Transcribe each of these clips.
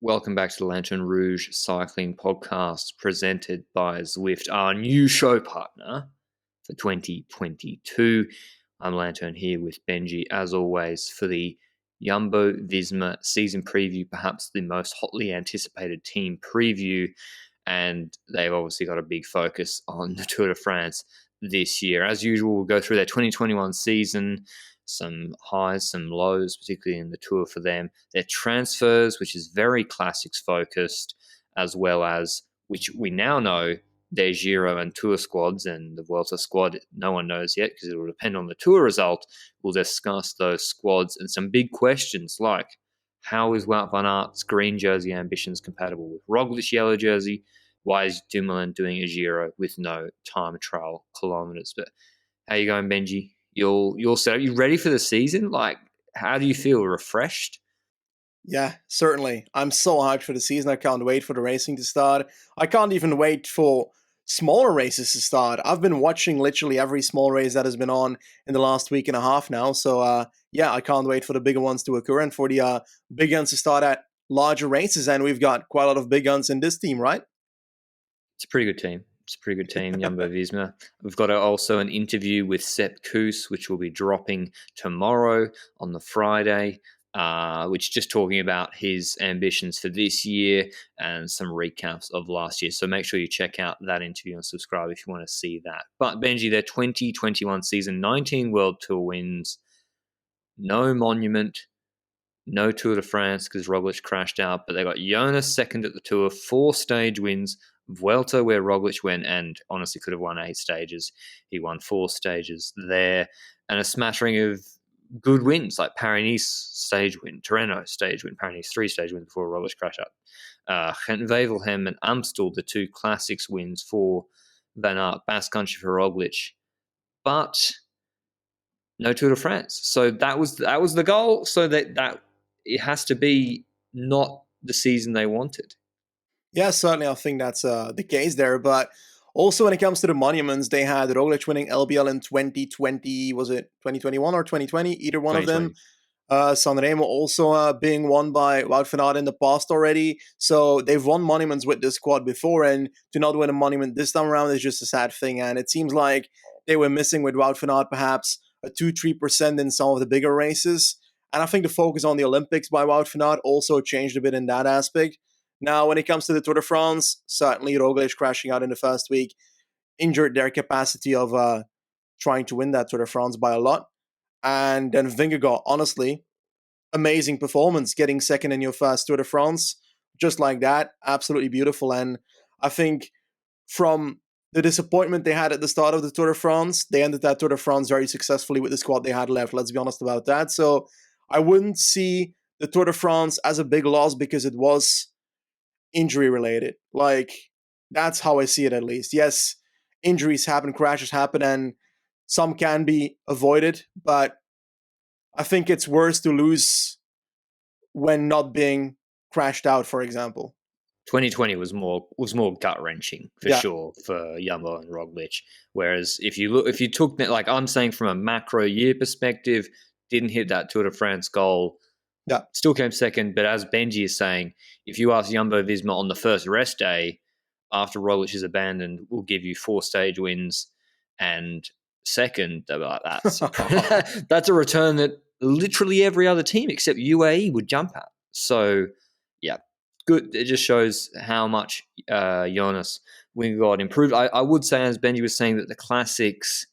Welcome back to the Lanterne Rouge Cycling Podcast presented by Zwift, our new show partner for 2022. I'm Lanterne here with Benji, as always, for the Jumbo-Visma season preview, perhaps the most hotly anticipated team preview. And they've obviously got a big focus on the Tour de France this year. As usual, we'll go through their 2021 season, some highs, some lows, particularly in the Tour for them. Their transfers, which is very classics focused, as well as, which we now know, their Giro and Tour squads, and the Vuelta squad, no one knows yet because it will depend on the Tour result. We'll discuss those squads and some big questions like, how is Wout van Aert's green jersey ambitions compatible with Roglic's yellow jersey? Why is Dumoulin doing a Giro with no time trial kilometers? But how you going, Benji? You're set. Are you ready for the season? Like, how do you feel? Refreshed? Yeah, certainly. I'm so hyped for the season. I can't wait for the racing to start. I can't even wait for smaller races to start. I've been watching literally every small race that has been on in the last week and a half now. So, yeah, I can't wait for the bigger ones to occur and for the big guns to start at larger races. And we've got quite a lot of big guns in this team, right? It's a pretty good team. Jumbo-Visma. We've got also an interview with Sepp Kuss, which will be dropping tomorrow on the Friday, which is just talking about his ambitions for this year and some recaps of last year. So make sure you check out that interview and subscribe if you want to see that. But Benji, their 2021 season, 19 World Tour wins, no Monument, no Tour de France because Roglič crashed out, but they got Jonas second at the Tour, 4 stage wins, Vuelta where Roglič went and honestly could have won 8 stages. He won 4 stages there, and a smattering of good wins like Paris-Nice stage win, Tirreno stage win, Paris-Nice 3 stage wins before Roglič crashed out. Gent-Wevelgem and Amstel, the 2 classics wins for Van Aert, Basque Country for Roglič, but no Tour de France. So that was the goal. So that it has to be not the season they wanted. Yeah, certainly. I think that's the case there. But also when it comes to the monuments, they had Roglič winning LBL in 2020. Was it 2021 or 2020? Either one of them. Sanremo also being won by Wout van Aert in the past already. So they've won monuments with this squad before, and to not win a monument this time around is just a sad thing. And it seems like they were missing with Wout van Aert perhaps a 2-3% in some of the bigger races. And I think the focus on the Olympics by Wout van Aert also changed a bit in that aspect. Now, when it comes to the Tour de France, certainly Roglič crashing out in the first week injured their capacity of trying to win that Tour de France by a lot. And then Vingegaard, honestly, amazing performance, getting second in your first Tour de France, just like that, absolutely beautiful. And I think from the disappointment they had at the start of the Tour de France, they ended that Tour de France very successfully with the squad they had left, let's be honest about that. So I wouldn't see the Tour de France as a big loss because it was injury related. Like, that's how I see it, at least. Yes, injuries happen, crashes happen, and some can be avoided, but I think it's worse to lose when not being crashed out, for example. 2020 was more gut wrenching for sure for Jumbo and Roglič. Whereas if you took that, like I'm saying from a macro year perspective, didn't hit that Tour de France goal. Yeah. Still came second, but as Benji is saying, if you ask Jumbo-Visma on the first rest day after Roglič is abandoned, we'll give you 4 stage wins and second, they'll be like, that's a return that literally every other team except UAE would jump at. So, yeah, good. It just shows how much Jonas Vingegaard improved. I would say, as Benji was saying, that the classics,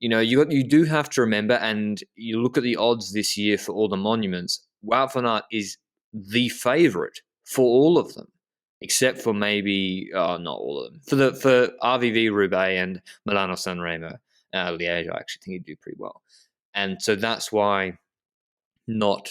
you do have to remember, and you look at the odds this year for all the monuments, Wout van Aert is the favourite for all of them, except for maybe, not all of them. For RVV Roubaix and Milano Sanremo, Liège, I actually think he'd do pretty well. And so that's why not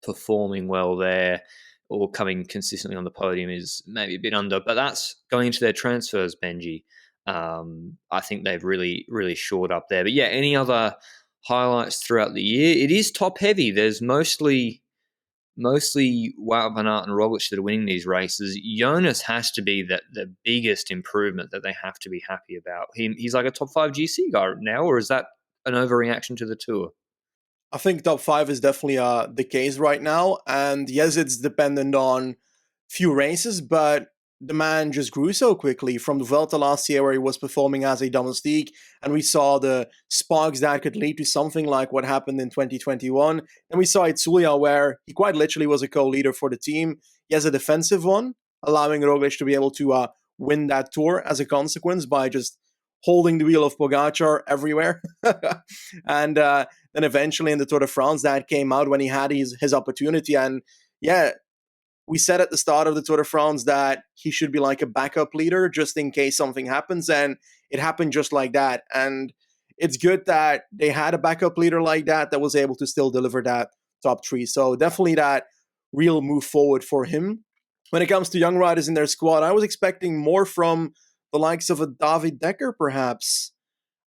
performing well there or coming consistently on the podium is maybe a bit under. But that's going into their transfers, Benji. I think they've really, really shored up there. But yeah, any other highlights throughout the year? It is top heavy. There's mostly Wout van Aert and Roglič that are winning these races. Jonas has to be the biggest improvement that they have to be happy about. He's like a top 5 GC guy now, or is that an overreaction to the Tour? I think top 5 is definitely the case right now. And yes, it's dependent on few races, but the man just grew so quickly from the Vuelta last year where he was performing as a domestique, and we saw the sparks that could lead to something like what happened in 2021. And we saw Itzulia where he quite literally was a co-leader for the team. He has a defensive one, allowing Roglič to be able to win that tour as a consequence by just holding the wheel of Pogačar everywhere. And then eventually in the Tour de France, that came out when he had his opportunity. And yeah, we said at the start of the Tour de France that he should be like a backup leader just in case something happens, and it happened just like that. And it's good that they had a backup leader like that was able to still deliver that top three. So definitely that real move forward for him. When it comes to young riders in their squad, I was expecting more from the likes of a David Decker, perhaps.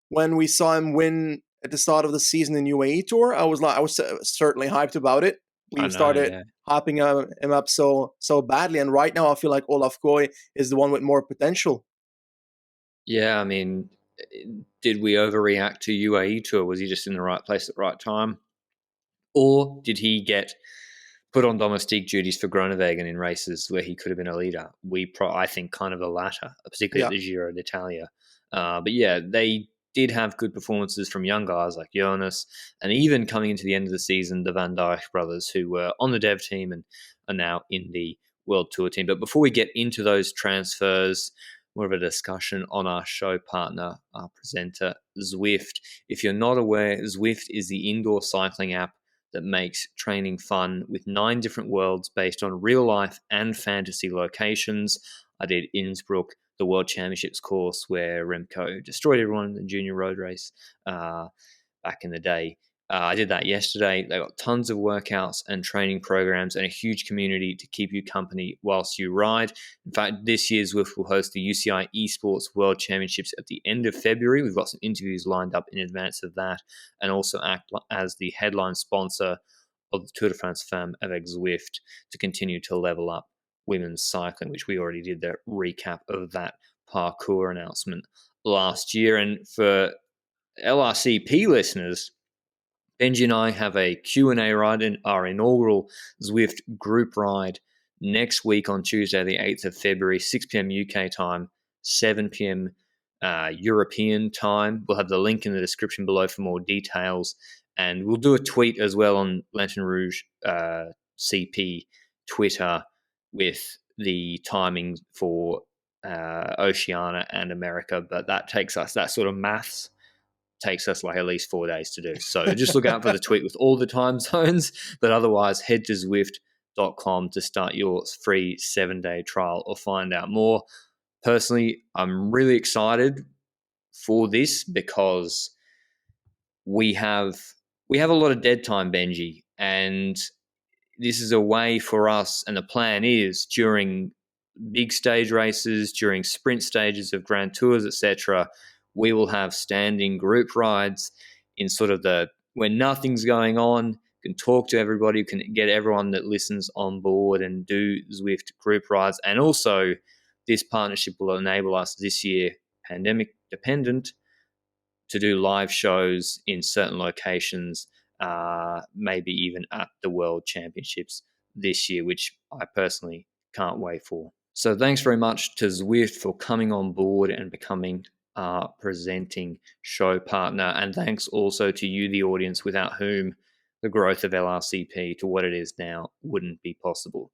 When we saw him win at the start of the season in UAE Tour, I was certainly hyped about it. We started hopping him up so badly, and right now I feel like Olaf Koy is the one with more potential. Yeah, I mean, did we overreact to UAE Tour? Was he just in the right place at the right time? Or did he get put on domestique duties for Groenewegen in races where he could have been a leader? I think kind of the latter, particularly at the Giro d'Italia. But yeah, they did have good performances from young guys like Jonas, and even coming into the end of the season, the Van Dijk brothers, who were on the dev team and are now in the World Tour team. But before we get into those transfers, more of a discussion on our show partner, our presenter, Zwift. If you're not aware, Zwift is the indoor cycling app that makes training fun with 9 different worlds based on real life and fantasy locations. I did Innsbruck, the World Championships course where Remco destroyed everyone in the junior road race back in the day. I did that yesterday. They got tons of workouts and training programs and a huge community to keep you company whilst you ride. In fact, this year Zwift will host the UCI Esports World Championships at the end of February. We've got some interviews lined up in advance of that, and also act as the headline sponsor of the Tour de France Femmes avec Zwift to continue to level up women's cycling, which we already did the recap of that parcours announcement last year. And for LRCP listeners, Benji and I have a Q&A ride in our inaugural Zwift group ride next week on Tuesday, the 8th of February, 6 p.m. UK time, 7 p.m. European time. We'll have the link in the description below for more details. And we'll do a tweet as well on Lanterne Rouge CP Twitter with the timing for Oceania and America. But that sort of maths takes us like at least 4 days to do. So just look out for the tweet with all the time zones. But otherwise, head to Zwift.com to start your free 7-day trial or find out more. Personally, I'm really excited for this because we have a lot of dead time, Benji, and this is a way for us, and the plan is during big stage races, during sprint stages of Grand Tours, etc., we will have standing group rides in sort of when nothing's going on, can talk to everybody, can get everyone that listens on board and do Zwift group rides. And also this partnership will enable us this year, pandemic dependent, to do live shows in certain locations, maybe even at the World Championships this year, which I personally can't wait for. So thanks very much to Zwift for coming on board and becoming our presenting show partner. And thanks also to you, the audience, without whom the growth of LRCP to what it is now wouldn't be possible.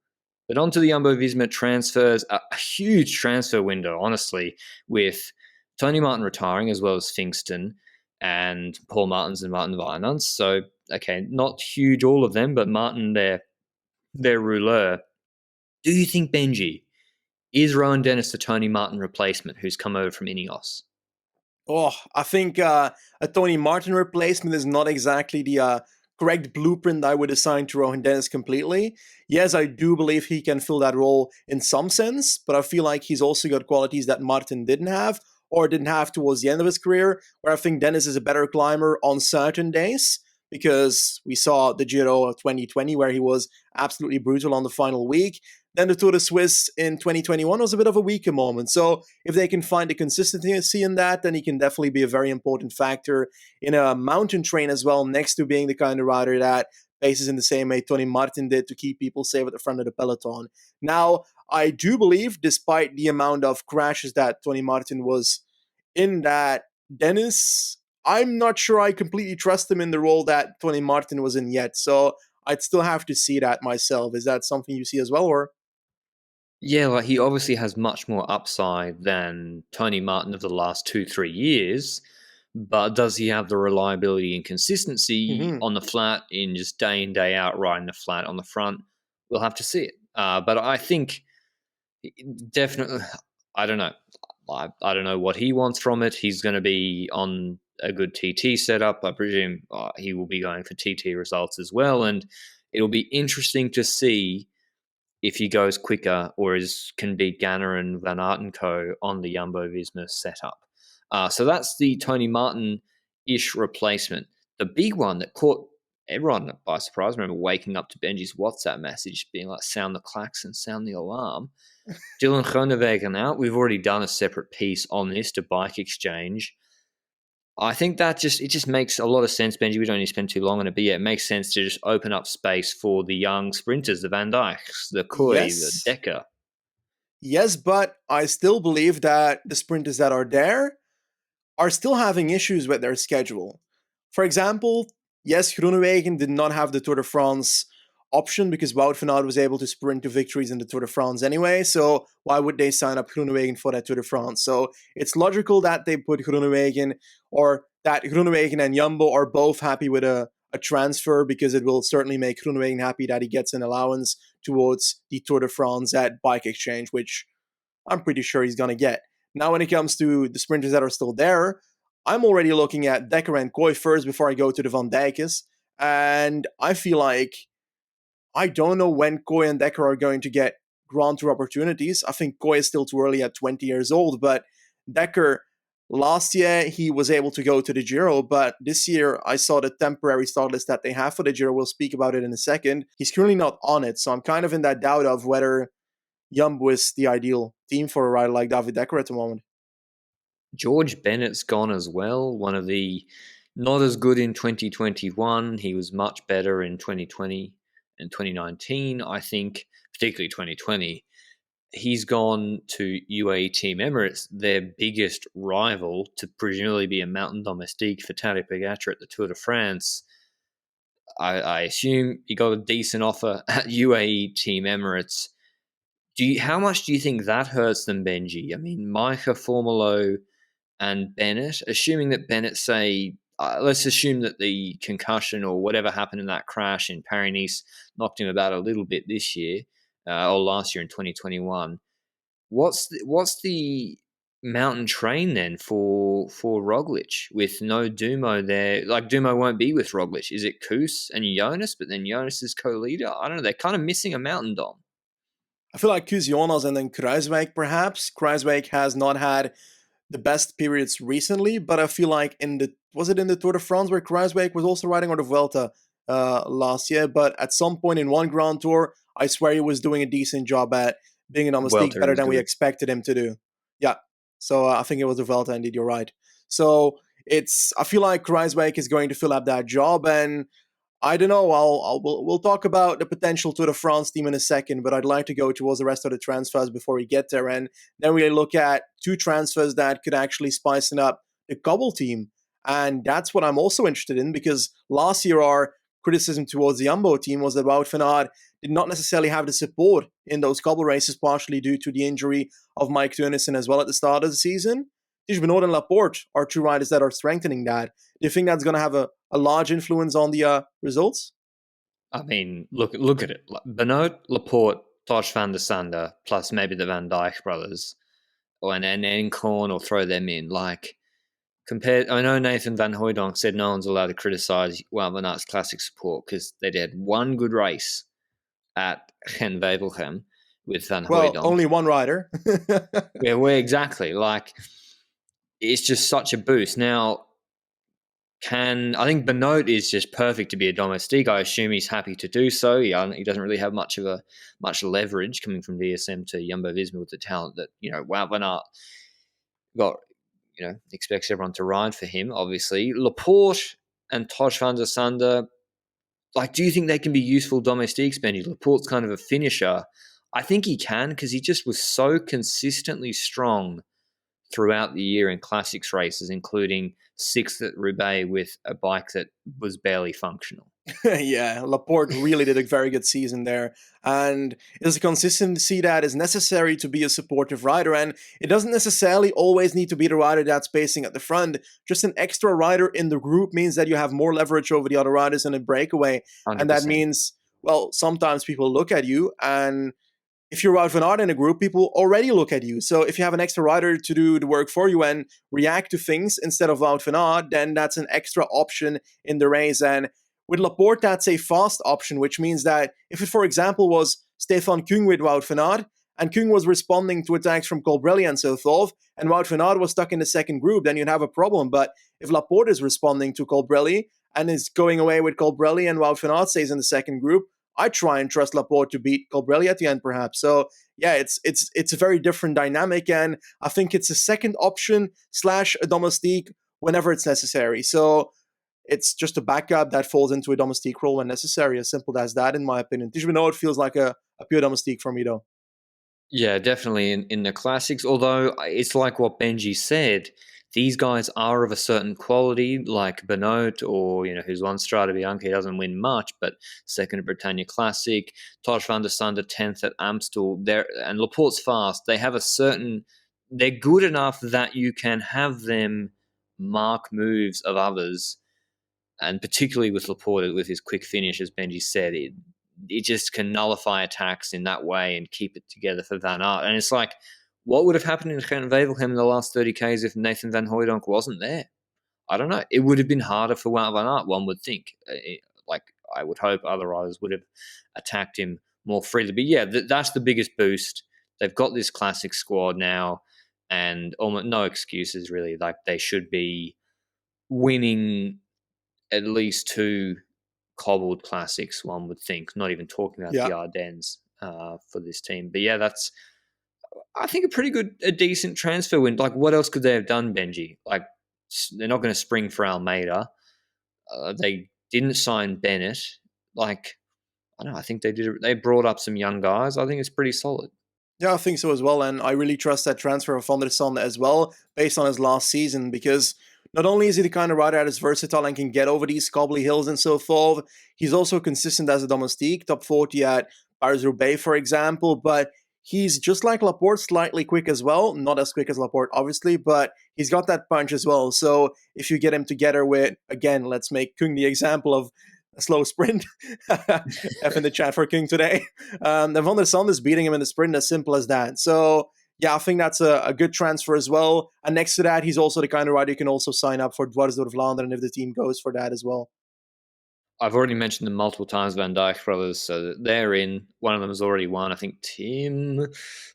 But on to the Jumbo-Visma transfers, a huge transfer window, honestly, with Tony Martin retiring as well as Pfingsten and Paul Martins and Martin Weinans. So, okay, not huge all of them, but Martin, their rouleur. Do you think, Benji, is Rowan Dennis the Tony Martin replacement who's come over from Ineos? Oh, I think a Tony Martin replacement is not exactly the correct blueprint I would assign to Rowan Dennis completely. Yes, I do believe he can fill that role in some sense, but I feel like he's also got qualities that Martin didn't have or didn't have towards the end of his career, where I think Dennis is a better climber on certain days, because we saw the Giro 2020 where he was absolutely brutal on the final week. Then the Tour de Suisse in 2021 was a bit of a weaker moment. So if they can find a consistency in that, then he can definitely be a very important factor in a mountain train as well, next to being the kind of rider that paces in the same way Tony Martin did to keep people safe at the front of the peloton. Now, I do believe, despite the amount of crashes that Tony Martin was in, that Dennis, I'm not sure I completely trust him in the role that Tony Martin was in yet. So I'd still have to see that myself. Is that something you see as well, or? Yeah, like he obviously has much more upside than Tony Martin of the last 2-3 years, but does he have the reliability and consistency Mm-hmm. on the flat in just day in, day out riding the flat on the front? We'll have to see it. But I think definitely, I don't know. I don't know what he wants from it. He's going to be on a good TT setup. I presume he will be going for TT results as well. And it'll be interesting to see if he goes quicker or can beat Ganna and Van Aert and co. on the Jumbo-Visma setup. So that's the Tony Martin-ish replacement. The big one that caught everyone by surprise, I remember waking up to Benji's WhatsApp message being like, sound the klaxon, sound the alarm. Dylan Groenewegen out. We've already done a separate piece on this to Bike Exchange. I think that it just makes a lot of sense, Benji. We don't need to spend too long on it, but yeah, it makes sense to just open up space for the young sprinters, the Van Dijks, the Kooi, the Yes. Dekker. Yes, but I still believe that the sprinters that are there are still having issues with their schedule. For example, yes, Groenewegen did not have the Tour de France option because Wout van Aert was able to sprint to victories in the Tour de France anyway, so why would they sign up Groenewegen for that Tour de France? So it's logical that they put Groenewegen, or that Groenewegen and Jumbo are both happy with a transfer, because it will certainly make Groenewegen happy that he gets an allowance towards the Tour de France at Bike Exchange, which I'm pretty sure he's going to get. Now, when it comes to the sprinters that are still there, I'm already looking at Dekker and Kooi first before I go to the Van Dijkers. And I feel like I don't know when Kooi and Dekker are going to get Grand Tour opportunities. I think Kooi is still too early at 20 years old, but Dekker, last year he was able to go to the Giro, but this year I saw the temporary start list that they have for the Giro. We'll speak about it in a second. He's currently not on it, so I'm kind of in that doubt of whether Jumbo is the ideal team for a rider like David Dekker at the moment. George Bennett's gone as well. One of the not as good in 2021. He was much better in 2020 and 2019, I think, particularly 2020. He's gone to UAE Team Emirates, their biggest rival, to presumably be a mountain domestique for Tadej Pogačar at the Tour de France. I assume he got a decent offer at UAE Team Emirates. How much do you think that hurts them, Benji? I mean, Micah Formolo and Bennett, assuming that Bennett, let's assume that the concussion or whatever happened in that crash in Paris-Nice knocked him about a little bit this year, or last year in 2021. What's the mountain train then for Roglič with no Dumo there? Like, Dumo won't be with Roglič. Is it Kuss and Jonas, but then Jonas is co-leader? I don't know. They're kind of missing a mountain dom. I feel like Kuss, Jonas, and then Kruijswijk perhaps. Kruijswijk has not had the best periods recently, but I feel like was it in the Tour de France where Kruijswijk was also riding, or the Vuelta last year? But at some point in one Grand Tour, I swear he was doing a decent job at being a domestique, better than we expected him to do. Yeah, so I think it was the Vuelta. Indeed, you're right. So I feel like Kruijswijk is going to fill up that job, and I don't know. We'll talk about the potential Tour de France team in a second, but I'd like to go towards the rest of the transfers before we get there, and then we look at two transfers that could actually spice up the Cobble team, and that's what I'm also interested in, because last year our criticism towards the Jumbo team was that Wout van Aert did not necessarily have the support in those Cobble races, partially due to the injury of Mike Teunissen as well at the start of the season. Tiesj Benoot and Laporte are two riders that are strengthening that. Do you think that's going to have a large influence on the results? I mean, look at it. Benoot, Laporte, Tosh van der Sande, plus maybe the Van Dijk brothers, and Enkorn, or throw them in. Like, I know Nathan Van Hooydonk said no one's allowed to criticize Wout van Aert's classic support because they did one good race at Gent-Wevelgem with Van Hooydonk. Well, only one rider. Yeah, where exactly? Like, it's just such a boost. Now, I think Benoot is just perfect to be a domestique. I assume he's happy to do so. He doesn't really have much leverage coming from DSM to Jumbo-Visma with the talent that Wout van Aert got. Expects everyone to ride for him. Obviously, Laporte and Tosh van der Sande. like, do you think they can be useful domestiques, Benji? Laporte's kind of a finisher. I think he can, because he just was so consistently strong throughout the year in classics races, including 6th at Roubaix with a bike that was barely functional. Yeah, Laporte really did a very good season there. And it's a consistency that is necessary to be a supportive rider. And it doesn't necessarily always need to be the rider that's pacing at the front. Just an extra rider in the group means that you have more leverage over the other riders in a breakaway. 100%. And that means, well, sometimes people look at you, and if you're Wout van Aert in a group, people already look at you. So if you have an extra rider to do the work for you and react to things instead of Wout van Aert, then that's an extra option in the race. And with Laporte, that's a fast option, which means that if it, for example, was Stefan Kung with Wout van Aert, and Kung was responding to attacks from Colbrelli and so forth, and Wout van Aert was stuck in the second group, then you'd have a problem. But if Laporte is responding to Colbrelli and is going away with Colbrelli and Wout van Aert stays in the second group, I try and trust Laporte to beat Colbrelli at the end, perhaps. So yeah, it's a very different dynamic, and I think it's a second option / a domestique whenever it's necessary. So it's just a backup that falls into a domestique role when necessary. As simple as that, in my opinion. It feels like a pure domestique for me, though. Yeah, definitely in the classics. Although it's like what Benji said, these guys are of a certain quality, like Benoit, or who's won Strade Bianche. He doesn't win much, but second at Britannia Classic. Tosh van der Sande 10th at Amstel. And Laporte's fast. They have they're good enough that you can have them mark moves of others. And particularly with Laporte, with his quick finish, as Benji said, it just can nullify attacks in that way and keep it together for Van Aert. And it's like, what would have happened in Gent-Wevelgem in the last 30 Ks if Nathan Van Hooijdonk wasn't there? I don't know. It would have been harder for Wout van Aert, one would think. I would hope other riders would have attacked him more freely. But yeah, that's the biggest boost. They've got this classic squad now, and almost no excuses, really. Like, they should be winning at least 2 cobbled classics, one would think, not even talking about the Ardennes for this team. But yeah, that's, I think, a decent transfer win. Like, what else could they have done, Benji? Like, they're not going to spring for Almeida. They didn't sign Bennett. Like, I don't know, I think they brought up some young guys. I think it's pretty solid. Yeah, I think so as well, and I really trust that transfer of Van der Sande as well, based on his last season, because not only is he the kind of rider that is versatile and can get over these cobbly hills and so forth, he's also consistent as a domestique, top 40 at Paris-Roubaix, for example, but he's just like Laporte, slightly quick as well. Not as quick as Laporte, obviously, but he's got that punch as well. So if you get him together with, again, let's make Kung the example of a slow sprint. F in the chat for King today. Then Van der Sande is beating him in the sprint, as simple as that. So yeah, I think that's a good transfer as well. And next to that, he's also the kind of rider you can also sign up for Dwars door Vlaanderen if the team goes for that as well. I've already mentioned them multiple times, Van Dijk brothers, so they're in. One of them has already won. I think Tim,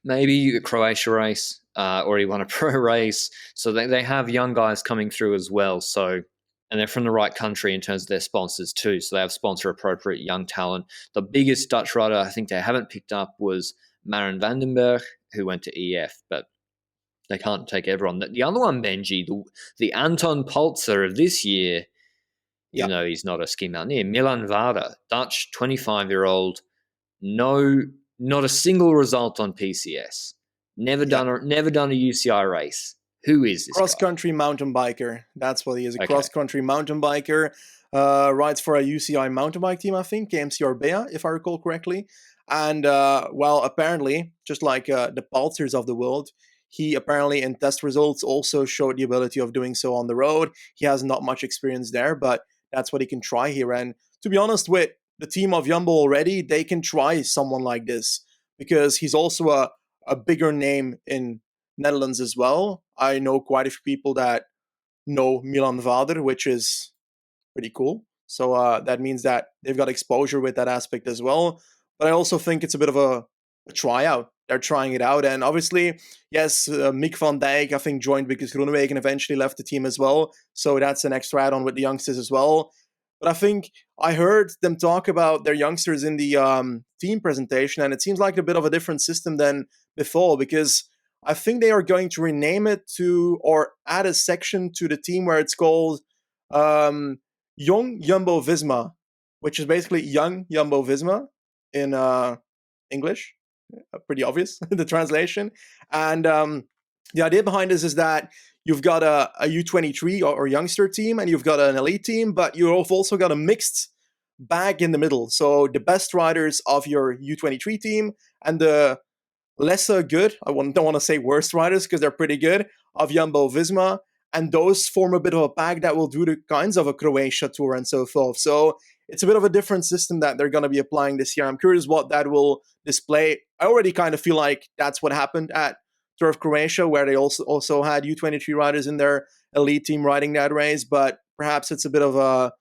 maybe the Croatia race, already won a pro race. So they have young guys coming through as well. So, and they're from the right country in terms of their sponsors too. So they have sponsor-appropriate young talent. The biggest Dutch rider I think they haven't picked up was Maren van den Berg, who went to EF, but they can't take everyone. The other one, Benji, the Anton Pultzer of this year, even though he's not a ski mountaineer, Milan Vada, Dutch, 25-year-old, not a single result on PCS. Never done a UCI race. Who is this cross-country mountain biker. That's what he is, a cross-country mountain biker. Rides for a UCI mountain bike team, I think, KMC Orbea, if I recall correctly. And, apparently, just like the Paltzers of the world, he apparently in test results also showed the ability of doing so on the road. He has not much experience there, but that's what he can try here. And to be honest, with the team of Jumbo already, they can try someone like this because he's also a bigger name in Netherlands as well. I know quite a few people that know Milan Vader, which is pretty cool. So that means that they've got exposure with that aspect as well. But I also think it's a bit of a tryout. They're trying it out. And obviously, yes, Mick van Dijk, I think, joined because Groenewegen eventually left the team as well. So that's an extra add-on with the youngsters as well. But I think I heard them talk about their youngsters in the team presentation, and it seems like a bit of a different system than before, because I think they are going to rename it to, or add a section to the team where it's called Young Jumbo-Visma. which is basically young Jumbo-Visma in English. Pretty obvious, the translation. And the idea behind this is that you've got a U23 or youngster team, and you've got an elite team, but you've also got a mixed bag in the middle. So the best riders of your U23 team and the lesser good, don't want to say worst riders because they're pretty good, of Jumbo-Visma, and those form a bit of a pack that will do the kinds of a Croatia tour and so forth. So it's a bit of a different system that they're going to be applying this year. I'm curious what that will display. I already kind of feel like that's what happened at Tour of Croatia, where they also had U23 riders in their elite team riding that race, but perhaps it's a bit of a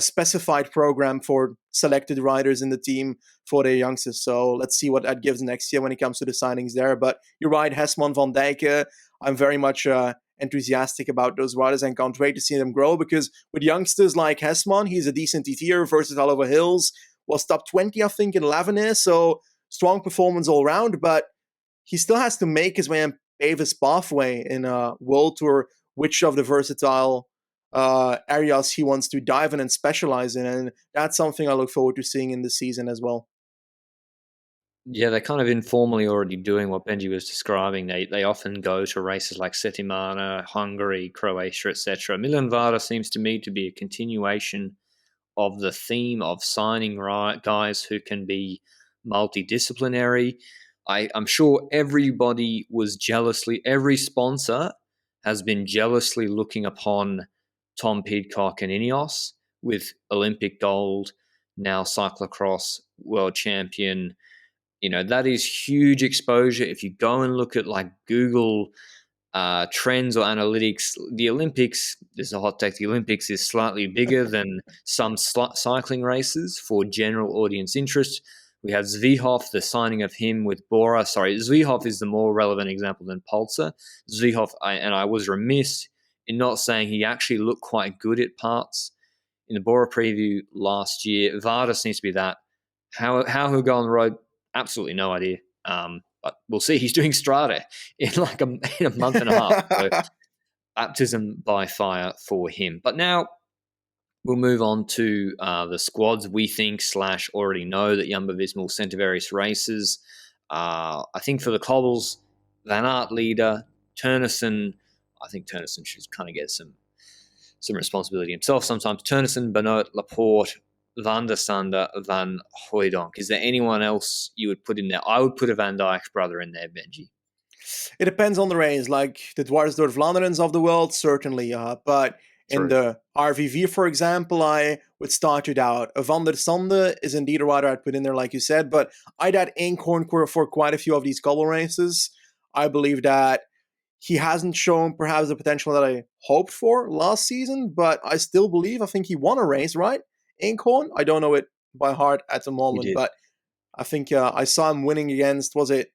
specified program for selected riders in the team for their youngsters. So let's see what that gives next year when it comes to the signings there. But you're right, Hesman, Van Dijk, I'm very much enthusiastic about those riders and can't wait to see them grow, because with youngsters like Hesman, he's a decent TTer, versatile over hills, was top 20, I think, in Lavenir, so strong performance all round, but he still has to make his way and pave his pathway in a World Tour, which of the versatile areas he wants to dive in and specialize in, and that's something I look forward to seeing in this season as well. Yeah, they're kind of informally already doing what Benji was describing. They often go to races like Setimana, Hungary, Croatia, etc. Milan Vara seems to me to be a continuation of the theme of signing guys who can be multidisciplinary. I'm sure everybody was every sponsor has been jealously looking upon Tom Pidcock and Ineos with Olympic gold, now cyclocross world champion. That is huge exposure. If you go and look at like Google trends or analytics, the Olympics, there's a hot take, the Olympics is slightly bigger than some cycling races for general audience interest. We have Zwift, the signing of him with Bora. Sorry, Zwift is the more relevant example than Poulsen. Zwift, I was remiss in not saying he actually looked quite good at parts in the Bora preview last year. Varda seems to be that. How he'll go on the road, absolutely no idea. But we'll see. He's doing Strade in a month and a half. So baptism by fire for him. But now we'll move on to the squads we think / already know that Jumbo-Visma will send to various races. I think for the cobbles, Van Aert leader, Ternesen. I think Ternesen should kind of get some responsibility himself sometimes. Ternesen, Benoit, Laporte, Van der Sande, Van Hooijdonk. Is there anyone else you would put in there? I would put a Van Dijk brother in there, Benji. It depends on the race. Like the Dwarsdorp Vlaanderens of the world, certainly. But in the RVV, for example, I would start it out. Van der Sande is indeed a rider I'd put in there, like you said. But I'd add Eenkhoorn for quite a few of these cobble races. I believe that he hasn't shown perhaps the potential that I hoped for last season, but I still believe, I think he won a race, right? Eenkhoorn? I don't know it by heart at the moment, but I think I saw him winning against, was it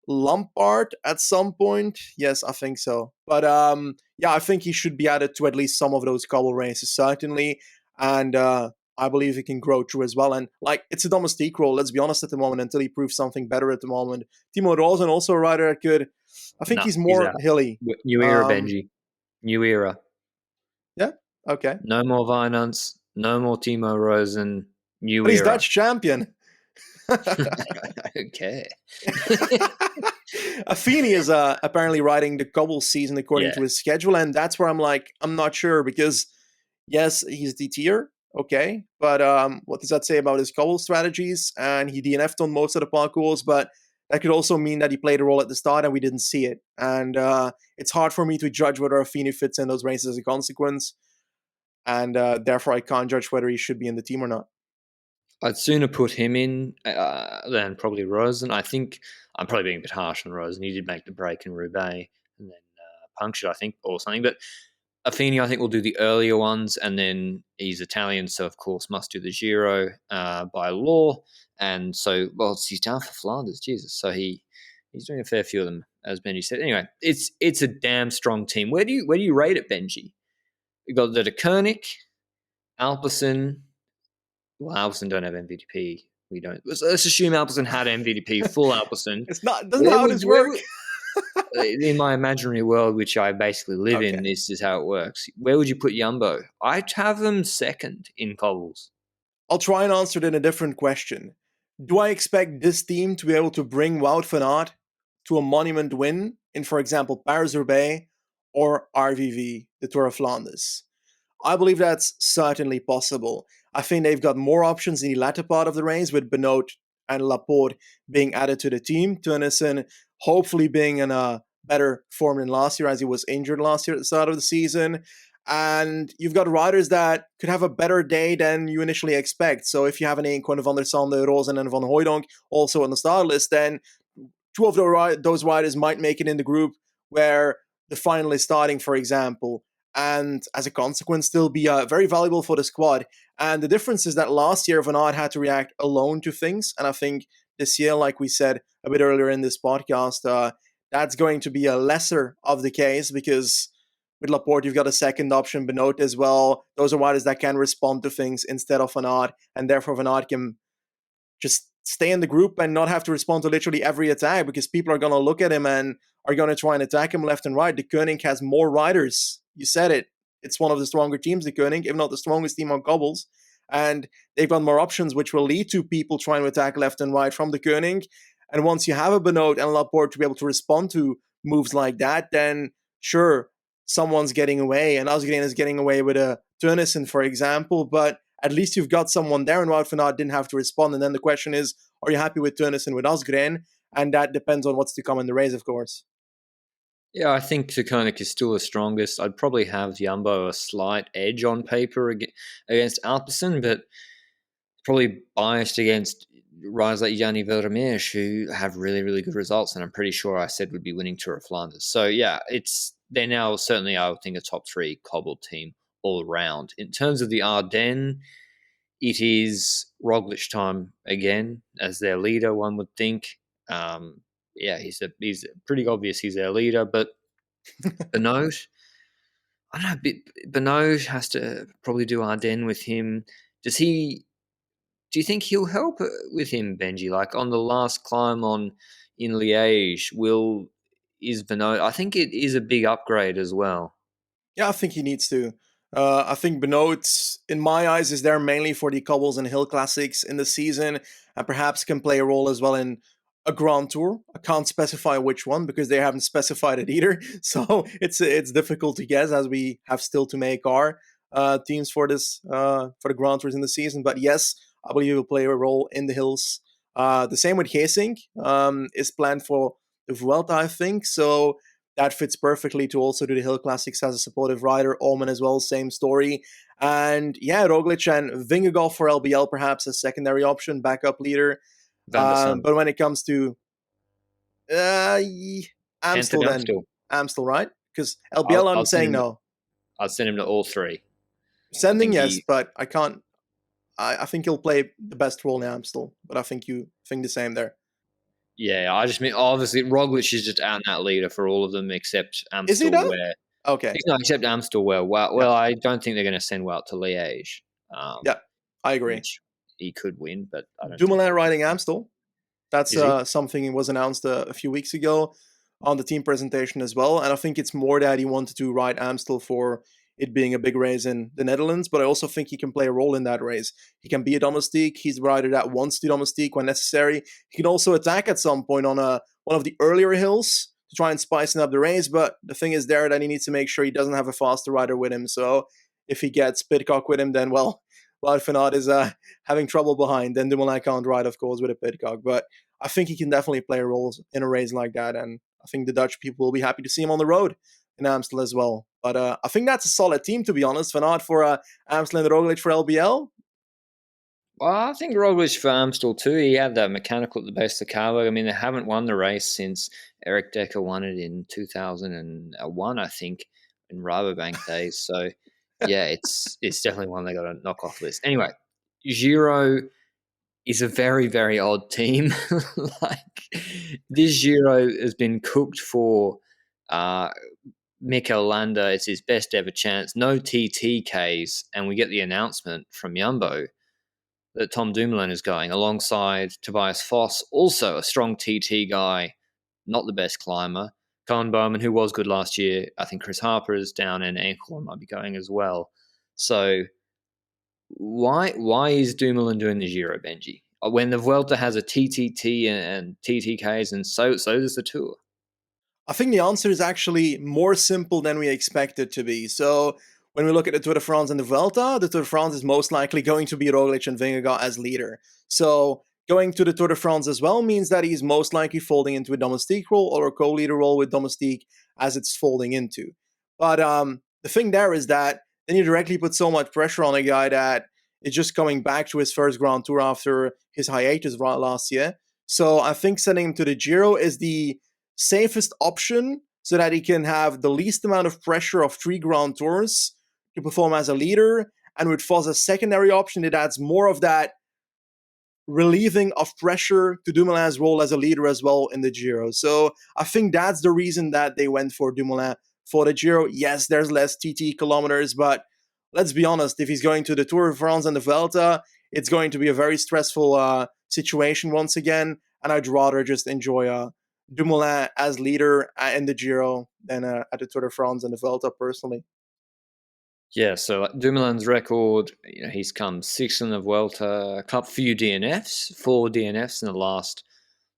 Lampard at some point? Yes, I think so. But I think he should be added to at least some of those cobble races, certainly. And I believe he can grow through as well. And it's a domestique role, let's be honest, at the moment, until he proves something better at the moment. Timo Rosen, also a rider that could, I think he's more hilly. New era, Benji. New era. Yeah, okay. No more Vinance, no more Timo Rosen. But he's Dutch champion. Okay. Affini is apparently riding the cobble season according to his schedule, and that's where I'm not sure, because yes, he's DTer, okay, but what does that say about his cobble strategies? And he DNF'd on most of the parcours, but that could also mean that he played a role at the start and we didn't see it. And it's hard for me to judge whether Affini fits in those races as a consequence, and therefore I can't judge whether he should be in the team or not. I'd sooner put him in than probably Rosen. I think I'm probably being a bit harsh on Rosen. He did make the break in Roubaix and then punctured, I think, or something. But Affini, I think, will do the earlier ones, and then he's Italian, so of course must do the Giro by law. And so, he's down for Flanders, Jesus. So he's doing a fair few of them, as Benji said. Anyway, it's a damn strong team. Where do you rate it, Benji? We've got the De Koenig, Alpecin. Well, Alpecin don't have MVDP. We don't. Let's assume Alpecin had MVDP, full Alpecin. It's not. Doesn't how this work. In my imaginary world, which I basically live in, this is how it works. Where would you put Jumbo? I'd have them second in cobbles. I'll try and answer it in a different question. Do I expect this team to be able to bring Wout van Aert to a monument win in, for example, Paris-Roubaix or RVV, the Tour of Flanders? I believe that's certainly possible. I think they've got more options in the latter part of the race, with Benoot and Laporte being added to the team. Teunissen hopefully being in a better form than last year, as he was injured last year at the start of the season. And you've got riders that could have a better day than you initially expect. So if you have an Eekhoven, Van der Sande, Rosen, and Van Hooijdonk also on the start list, then two of those riders might make it in the group where the final is starting, for example, and as a consequence still be very valuable for the squad. And the difference is that last year Van Aert had to react alone to things, and I think this year, like we said a bit earlier in this podcast, that's going to be a lesser of the case, because with Laporte, you've got a second option, Benoot as well. Those are riders that can respond to things instead of Van Aert, and therefore Van Aert can just stay in the group and not have to respond to literally every attack, because people are going to look at him and are going to try and attack him left and right. The Koenig has more riders. You said it. It's one of the stronger teams, the Koenig, if not the strongest team on cobbles. And they've got more options, which will lead to people trying to attack left and right from the Koenig. And once you have a Benoot and Laporte to be able to respond to moves like that, then sure, someone's getting away. And Asgreen is getting away with a Teunissen, for example. But at least you've got someone there, and Wout van Aert didn't have to respond. And then the question is, are you happy with Teunissen with Asgreen? And that depends on what's to come in the race, of course. Yeah, I think the Koenig is still the strongest. I'd probably have Jumbo a slight edge on paper against Alpecin, but probably biased against riders like Yanni Vermeersch, who have really, really good results, and I'm pretty sure I said would be winning Tour of Flanders. So yeah, they're now certainly, I would think, a top 3 cobbled team all around. In terms of the Ardennes, it is Roglič time again as their leader, one would think. Yeah, he's pretty obvious he's their leader, but Benoot, I don't know, Benoot has to probably do Ardennes with him. Do you think he'll help with him, Benji? Like on the last climb in Liège, is Benoot? I think it is a big upgrade as well. Yeah, I think he needs to. I think Benoot, in my eyes, is there mainly for the cobbles and hill classics in the season, and perhaps can play a role as well in a Grand Tour. I can't specify which one because they haven't specified it either, so it's difficult to guess, as we have still to make our teams for this for the Grand Tours in the season. But yes, I believe he will play a role in the hills. The same with Geesink is planned for the Vuelta, I think. So that fits perfectly to also do the Hill Classics as a supportive rider. Allman as well, same story. And yeah, Roglič and Vingegaard for LBL, perhaps a secondary option, backup leader. But when it comes to Amstel, then Amstel, right? Because LBL, I'm saying no. I'll send him to all 3. Sending, yes, but I can't. I think he'll play the best role in Amstel, but I think you think the same there. Yeah, I just mean, obviously, Roglič is just out and out leader for all of them except Amstel. Is he though? Okay. No, except Amstel. Well, I don't think they're going to send Wout to Liège. Yeah, I agree. He could win, but I don't. Dumoulin riding Amstel. That's something that was announced a few weeks ago on the team presentation as well. And I think it's more that he wanted to ride Amstel for it being a big race in the Netherlands, but I also think he can play a role in that race. He can be a domestique. He's a rider that wants to domestique when necessary. He can also attack at some point on one of the earlier hills to try and spicing up the race, but the thing is there that he needs to make sure he doesn't have a faster rider with him. So if he gets Pidcock with him, then, well, Wout van Aert is having trouble behind. Then Dumoulin can't ride, of course, with a Pidcock. But I think he can definitely play a role in a race like that, and I think the Dutch people will be happy to see him on the road in Amstel as well. But I think that's a solid team, to be honest. Van Aert for Amstel and Roglič for LBL. Well, I think Roglič for Amstel too. He had that mechanical at the base of the Carberg. I mean, they haven't won the race since Eric Decker won it in 2001, I think, in Rabobank days. So, yeah, it's definitely one they got to knock off the list. Anyway, Giro is a very, very odd team. This Giro has been cooked for Mikel Landa. It's his best ever chance. No TTKs, and we get the announcement from Jumbo that Tom Dumoulin is going alongside Tobias Foss, also a strong TT guy, not the best climber. Cohen Bowman, who was good last year. I think Chris Harper is down, and Ankle might be going as well. So Why is Dumoulin doing the Giro, Benji? When the Vuelta has a TTT and TTKs, and so does the Tour. I think the answer is actually more simple than we expect it to be. So when we look at the Tour de France and the Vuelta, the Tour de France is most likely going to be Roglič and Vingegaard as leader. So going to the Tour de France as well means that he's most likely folding into a domestique role or a co-leader role with domestique as it's folding into. But the thing there is that then you directly put so much pressure on a guy that is just coming back to his first Grand Tour after his hiatus last year. So I think sending him to the Giro is the safest option so that he can have the least amount of pressure of 3 Grand Tours to perform as a leader. And with Vos as secondary option, it adds more of that relieving of pressure to Dumoulin's role as a leader as well in the Giro. So I think that's the reason that they went for Dumoulin for the Giro. Yes, there's less TT kilometers, but let's be honest, if he's going to the Tour de France and the Vuelta, it's going to be a very stressful situation once again, and I'd rather just enjoy Dumoulin as leader in the Giro than at the Tour de France and the Vuelta personally. Yeah, so Dumoulin's record, he's come 6th in the Vuelta, a few DNFs, 4 DNFs in the last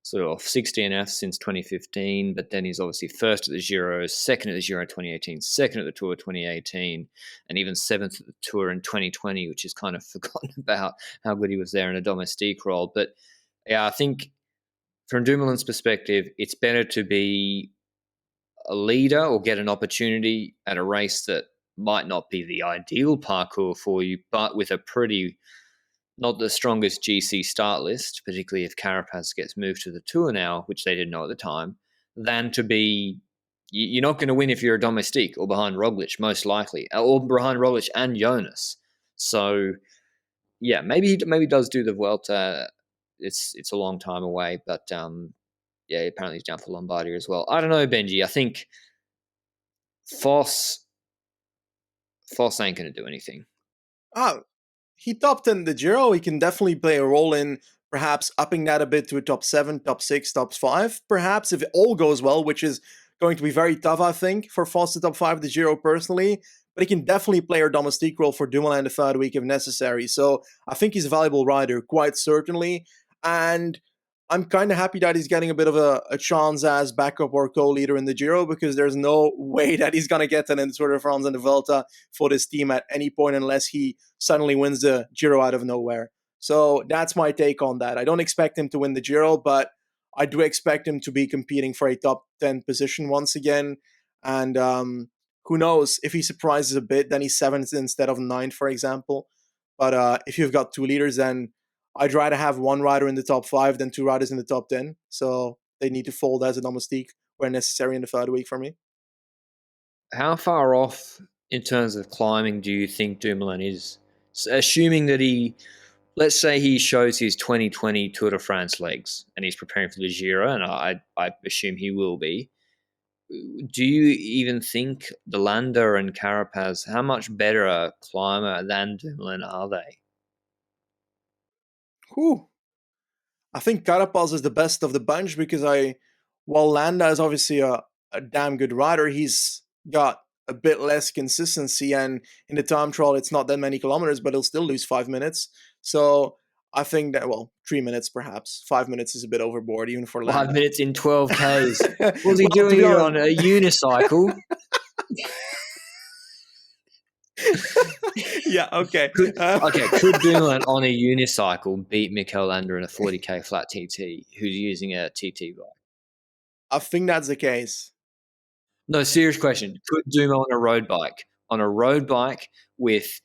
sort of 6 DNFs since 2015, but then he's obviously 1st at the Giro, 2nd at the Giro 2018, 2nd at the Tour 2018, and even 7th at the Tour in 2020, which is kind of forgotten about how good he was there in a domestique role. But yeah, I think from Dumoulin's perspective, it's better to be a leader or get an opportunity at a race that might not be the ideal parcours for you, but with a pretty, not the strongest GC start list, particularly if Carapaz gets moved to the Tour now, which they didn't know at the time, than to be, you're not going to win if you're a domestique or behind Roglič, most likely, or behind Roglič and Jonas. So, yeah, maybe he does do the Vuelta. It's a long time away, but yeah, apparently he's down for Lombardia as well. I don't know, Benji. I think Vos ain't going to do anything. He topped in the Giro. He can definitely play a role in perhaps upping that a bit to a top 7, top 6, top 5, perhaps, if it all goes well, which is going to be very tough, I think, for Vos to top 5 the Giro personally. But he can definitely play a domestique role for Dumoulin in the third week if necessary. So I think he's a valuable rider, quite certainly. And I'm kind of happy that he's getting a bit of a chance as backup or co-leader in the Giro, because there's no way that he's going to get that in the Tour de France and the Vuelta for this team at any point unless he suddenly wins the Giro out of nowhere. So that's my take on that. I don't expect him to win the Giro, but I do expect him to be competing for a top 10 position once again. And who knows, if he surprises a bit, then he's 7th instead of 9th, for example. But if you've got 2 leaders, then I'd rather have 1 rider in the top 5 than 2 riders in the top 10. So they need to fold as a domestique where necessary in the third week for me. How far off in terms of climbing do you think Dumoulin is? Assuming that let's say he shows his 2020 Tour de France legs and he's preparing for the Giro, and I assume he will be. Do you even think the Landa and Carapaz, how much better a climber than Dumoulin are they? I think Carapaz is the best of the bunch because while Landa is obviously a damn good rider, he's got a bit less consistency, and in the time trial it's not that many kilometers, but he'll still lose 5 minutes. So I think that, 3 minutes perhaps. 5 minutes is a bit overboard even for Landa. 5 minutes in 12 Ks. What's he doing here on a unicycle? Yeah, okay. Could Dumoulin on a unicycle beat Mikel Landa in a 40k flat TT who's using a TT bike? I think that's the case. No, serious question. Could Dumoulin on a road bike with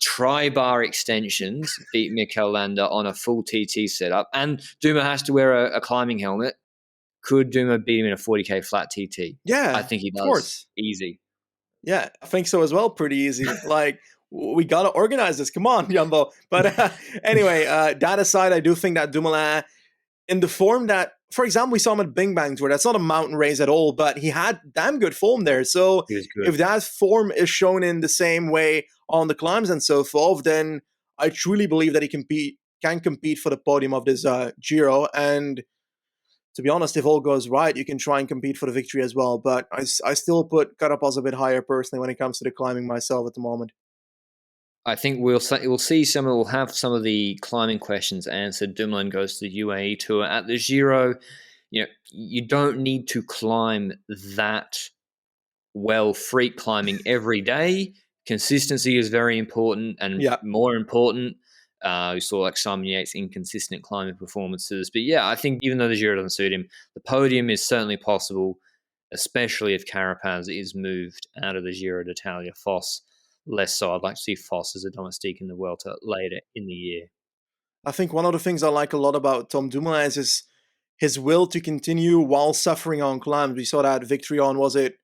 tri-bar extensions beat Mikel Landa on a full TT setup? And Duma has to wear a climbing helmet. Could Duma beat him in a 40k flat TT? Yeah, I think he does. Of course. Easy. Yeah, I think so as well. Pretty easy. Like, we got to organize this. Come on, Jumbo. But anyway, that aside, I do think that Dumoulin, in the form that, for example, we saw him at Bing Bang Tour, that's not a mountain race at all, but he had damn good form there. So if that form is shown in the same way on the climbs and so forth, then I truly believe that he can compete for the podium of this Giro. And to be honest, if all goes right, you can try and compete for the victory as well. But I still put Carapaz a bit higher personally when it comes to the climbing myself at the moment. I think we'll see we'll have some of the climbing questions answered. Dumoulin goes to the UAE Tour. At the Giro, you don't need to climb that well freak climbing every day. Consistency is very important, and more important, we saw like Simon Yates' inconsistent climbing performances. But yeah, I think even though the Giro doesn't suit him, the podium is certainly possible, especially if Carapaz is moved out of the Giro d'Italia. Foss less so. I'd like to see Foss as a domestique in the Vuelta later in the year. I think one of the things I like a lot about Tom Dumoulin is his will to continue while suffering on climbs. We saw that victory on, was it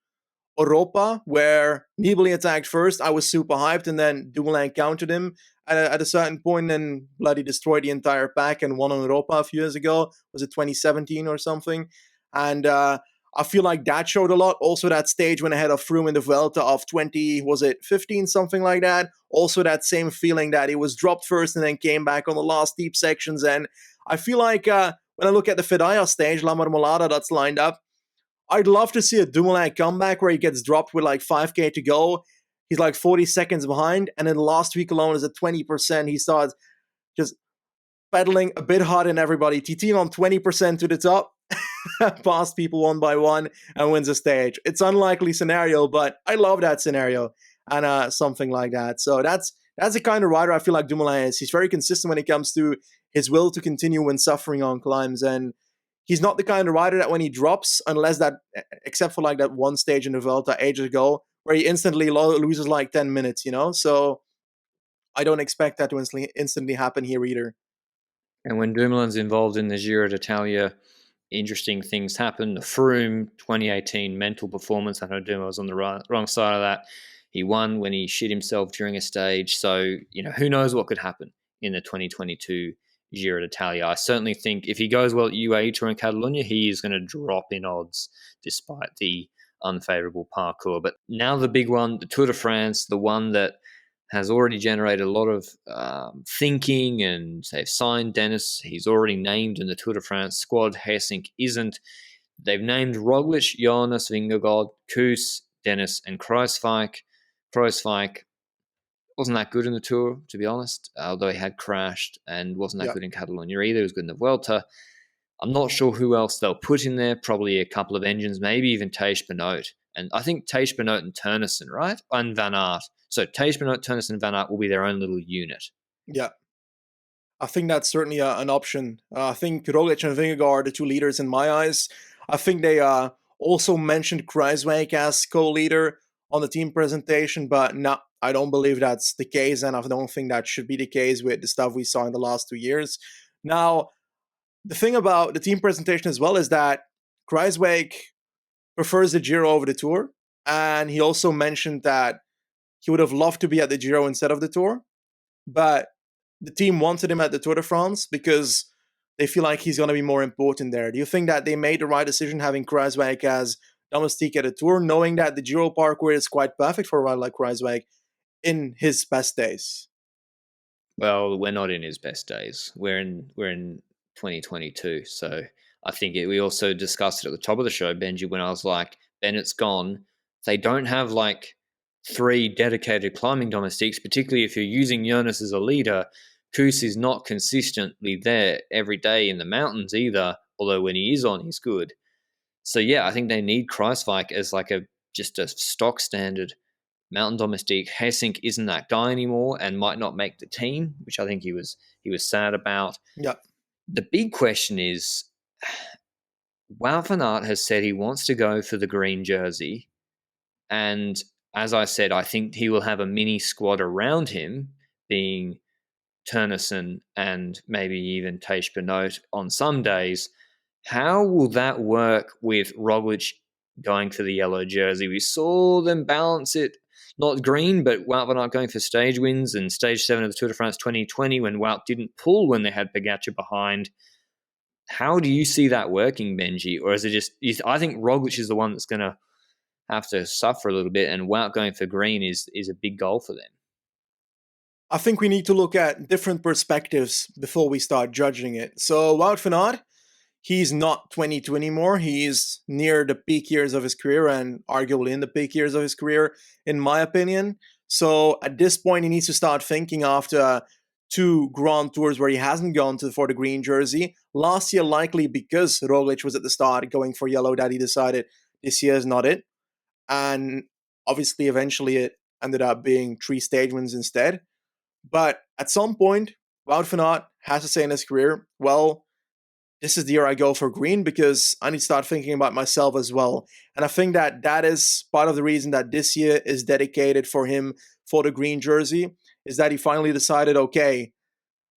Europa, where Nibali attacked first. I was super hyped, and then Dumoulin countered him at a certain point and bloody destroyed the entire pack and won on Europa a few years ago. Was it 2017 or something? And I feel like that showed a lot. Also, that stage when I had a Froome in the Vuelta of 15, something like that. Also, that same feeling that he was dropped first and then came back on the last deep sections. And I feel like when I look at the Fedaya stage, La Marmolada that's lined up, I'd love to see a Dumoulin comeback where he gets dropped with like 5K to go. He's like 40 seconds behind. And then last week alone is at 20%. He starts just pedaling a bit harder than everybody. TT on 20% to the top. Past people one by one and wins a stage. It's an unlikely scenario, but I love that scenario and something like that. So that's the kind of rider I feel like Dumoulin is. He's very consistent when it comes to his will to continue when suffering on climbs, and he's not the kind of rider that when he drops, except for like that one stage in the Vuelta ages ago, where he instantly loses like 10 minutes, So I don't expect that to instantly happen here either. And when Dumoulin's involved in the Giro d'Italia, interesting things happen. The Froome 2018 mental performance. I know Dumoulin was on the wrong side of that. He won when he shit himself during a stage. So, who knows what could happen in the 2022 Giro d'Italia. I certainly think if he goes well at UAE Tour in Catalonia, he is going to drop in odds despite the unfavourable parcours. But now the big one, the Tour de France, the one that has already generated a lot of thinking, and they've signed Dennis. He's already named in the Tour de France squad. Hessink isn't. They've named Roglič, Jonas Vingegaard, Kuss, Dennis, and Kruijswijk. Kruijswijk wasn't that good in the Tour, to be honest, although he had crashed and wasn't that good in Catalonia either. He was good in the Vuelta. I'm not sure who else they'll put in there. Probably a couple of engines, maybe even Tejs Benoot. And I think Tejs Benoot and Ternesen, right? And Van Aert. So Tejs Benoot, Ternesen, and Van Aert will be their own little unit. Yeah. I think that's certainly an option. I think Roglič and Vingegaard are the two leaders in my eyes. I think they also mentioned Kruijswijk as co-leader on the team presentation, but no, I don't believe that's the case, and I don't think that should be the case with the stuff we saw in the last 2 years. Now, the thing about the team presentation as well is that Kruijswijk prefers the Giro over the Tour, and he also mentioned that he would have loved to be at the Giro instead of the Tour, but the team wanted him at the Tour de France because they feel like he's going to be more important there. Do you think that they made the right decision having Kruijswijk as domestique at the Tour, knowing that the Giro parkour is quite perfect for a rider like Kruijswijk in his best days? Well, we're not in his best days. We're in 2022, so I think we also discussed it at the top of the show, Benji, when I was like, Bennett's gone. They don't have like 3 dedicated climbing domestiques, particularly if you're using Jonas as a leader. Kuss is not consistently there every day in the mountains either, although when he is on, he's good. So yeah, I think they need Kruijswijk as like just a stock standard mountain domestique. Hessink isn't that guy anymore and might not make the team, which I think he was sad about. Yeah. The big question is, Wout van Aert has said he wants to go for the green jersey, and as I said, I think he will have a mini squad around him, being Ternesen and maybe even Tejs Benoot on some days. How will that work with Roglič going for the yellow jersey? We saw them balance it, not green, but Wout van Aert going for stage wins and stage 7 of the Tour de France 2020 when Wout didn't pull when they had Pogačar behind. How do you see that working, Benji? Or is it just, I think Roglič is the one that's going to have to suffer a little bit, and Wout going for green is a big goal for them. I think we need to look at different perspectives before we start judging it. So Wout van Aert, he's not 22 anymore. He's near the peak years of his career and arguably in the peak years of his career, in my opinion. So at this point, he needs to start thinking after 2 Grand Tours where he hasn't gone for the green jersey. Last year, likely because Roglič was at the start going for yellow, that he decided this year is not it. And obviously, eventually, it ended up being 3 stage wins instead. But at some point, Wout van Aert has to say in his career, well, this is the year I go for green because I need to start thinking about myself as well. And I think that is part of the reason that this year is dedicated for him for the green jersey, is that he finally decided, okay,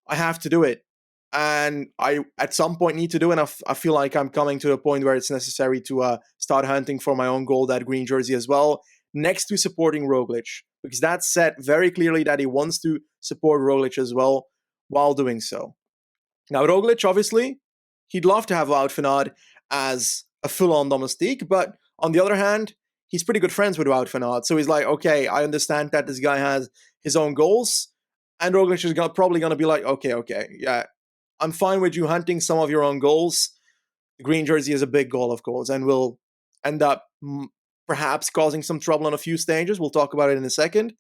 I have to do it. And I, at some point, need to do it. And I feel like I'm coming to a point where it's necessary to start hunting for my own goal, that green jersey as well, next to supporting Roglič. Because that's said very clearly that he wants to support Roglič as well while doing so. Now, Roglič, obviously, he'd love to have Wout van Aert as a full-on domestique, but on the other hand, he's pretty good friends with Wout van Aert. So he's like, okay, I understand that this guy has his own goals, and Roglič is probably going to be like, okay, yeah, I'm fine with you hunting some of your own goals. The green jersey is a big goal, of course, and will end up perhaps causing some trouble on a few stages. We'll talk about it in a second.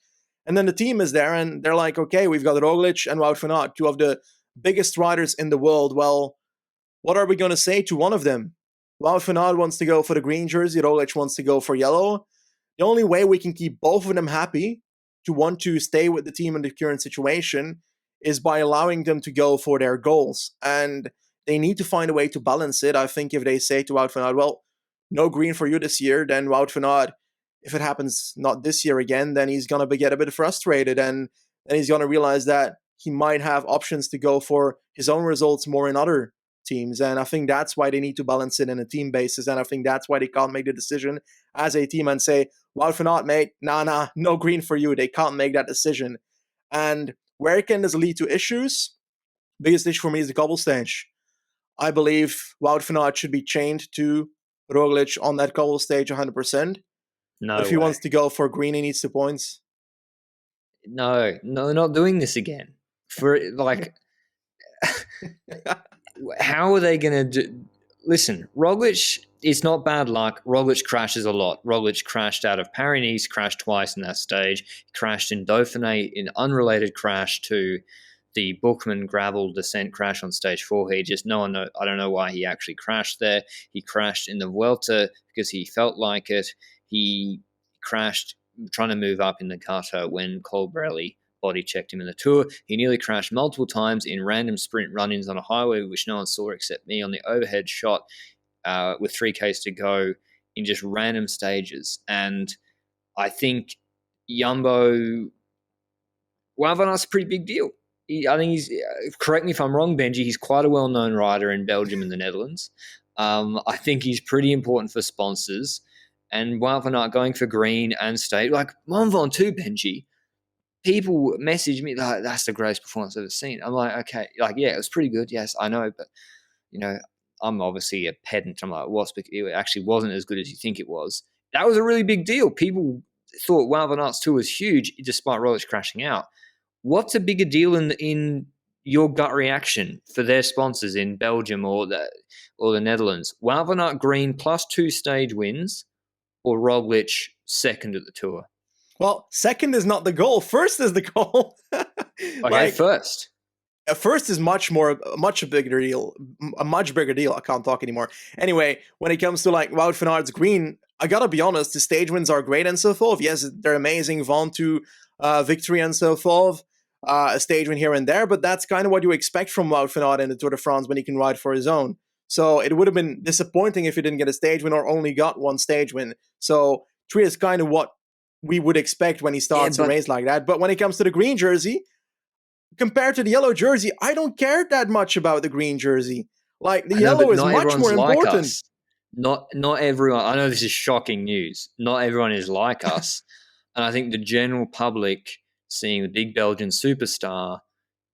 And then the team is there, and they're like, okay, we've got Roglič and Wout van Aert, 2 of the biggest riders in the world. Well, what are we going to say to one of them? Wout van Aert wants to go for the green jersey, Roglič wants to go for yellow. The only way we can keep both of them happy to want to stay with the team in the current situation is by allowing them to go for their goals. And they need to find a way to balance it. I think if they say to Wout van Aert, well, no green for you this year, then Wout van Aert, if it happens not this year again, then he's going to get a bit frustrated, and then he's going to realize that he might have options to go for his own results more in other teams. And I think that's why they need to balance it in a team basis. And I think that's why they can't make the decision as a team and say, Wout van Aert, mate, nah, no green for you. They can't make that decision. And where can this lead to issues? Biggest issue for me is the cobble stage. I believe Wout van Aert should be chained to Roglič on that cobble stage 100%. No, but if he wants to go for green, he needs 2 points. No, not doing this again. For like, how are they going to do? Listen, Roglič, it's not bad luck. Roglič crashes a lot. Roglič crashed out of Paris-Nice, crashed twice in that stage. He crashed in Dauphiné in unrelated crash to the Bookman gravel descent crash on stage 4. I don't know why he actually crashed there. He crashed in the Vuelta because he felt like it. He crashed trying to move up in the gutter when Colbrelli body checked him in the Tour. He nearly crashed multiple times in random sprint run-ins on a highway, which no one saw except me on the overhead shot with 3Ks to go in just random stages. And I think Jumbo, Wout van Aert's a pretty big deal. I think he's, correct me if I'm wrong, Benji, he's quite a well-known rider in Belgium and the Netherlands. I think he's pretty important for sponsors. And Wout van Aert going for green and state, like Mont Ventoux, Benji, people message me like, that's the greatest performance I've ever seen. I'm like, okay, like, yeah, it was pretty good. Yes, I know. But, I'm obviously a pedant. I'm like, it actually wasn't as good as you think it was. That was a really big deal. People thought Wout van Aert's tour was huge despite Roglič crashing out. What's a bigger deal in your gut reaction for their sponsors in Belgium or the Netherlands? Wout van Aert green plus 2 stage wins or Roglič second at the Tour? Well, second is not the goal. First is the goal. Okay, first. First is a much bigger deal. I can't talk anymore. Anyway, when it comes to like Wout van Aert's green, I gotta be honest, the stage wins are great and so forth. Yes, they're amazing. Ventoux victory and so forth. A stage win here and there, but that's kind of what you expect from Wout van Aert in the Tour de France when he can ride for his own. So it would have been disappointing if he didn't get a stage win or only got 1 stage win. So 3 is kind of what we would expect when he starts a race like that. But when it comes to the green jersey, compared to the yellow jersey, I don't care that much about the green jersey. Like, the yellow is much more important. Not everyone. I know this is shocking news. Not everyone is like us. And I think the general public seeing the big Belgian superstar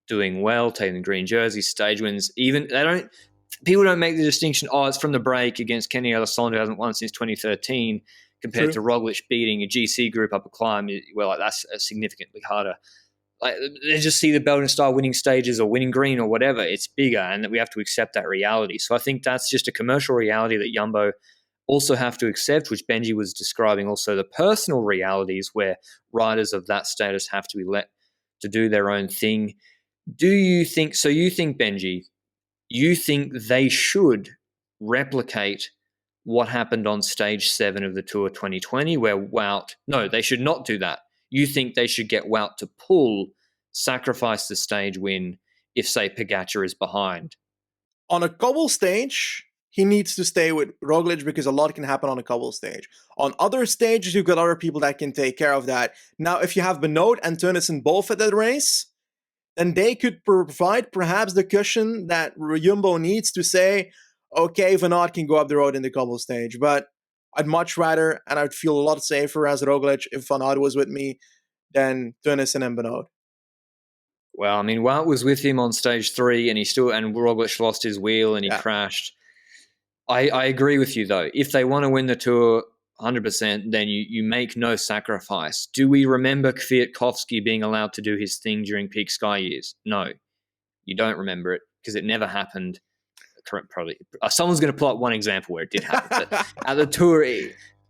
doing well, taking the green jersey, stage wins, people don't make the distinction, it's from the break against Kenny Alessandro, who hasn't won since 2013, compared to Roglič beating a GC group up a climb. Well, like, that's significantly harder. Like, they just see the Belgian star winning stages or winning green or whatever. It's bigger, and that we have to accept that reality. So I think that's just a commercial reality that Jumbo also have to accept, which Benji was describing, also the personal realities where riders of that status have to be let to do their own thing. Do you think, so you think, Benji, you think they should replicate what happened on stage 7 of the Tour 2020 where Wout, no, they should not do that. You think they should get Wout to pull, sacrifice the stage win if, say, Pogačar is behind? On a cobble stage, he needs to stay with Roglič because a lot can happen on a cobble stage. On other stages, you've got other people that can take care of that. Now, if you have Benoot and Teunissen both at that race, then they could provide perhaps the cushion that Jumbo needs to say, okay, Van Aert can go up the road in the cobble stage. But I'd much rather, and I'd feel a lot safer as Roglič if Van Aert was with me than Teunissen and Benoot. Well, I mean, Wout was with him on stage 3 and Roglič lost his wheel and he crashed. I agree with you, though. If they want to win the Tour 100%, then you make no sacrifice. Do we remember Kwiatkowski being allowed to do his thing during peak Sky years? No, you don't remember it because it never happened. Probably someone's going to pull up one example where it did happen. But at the Tour,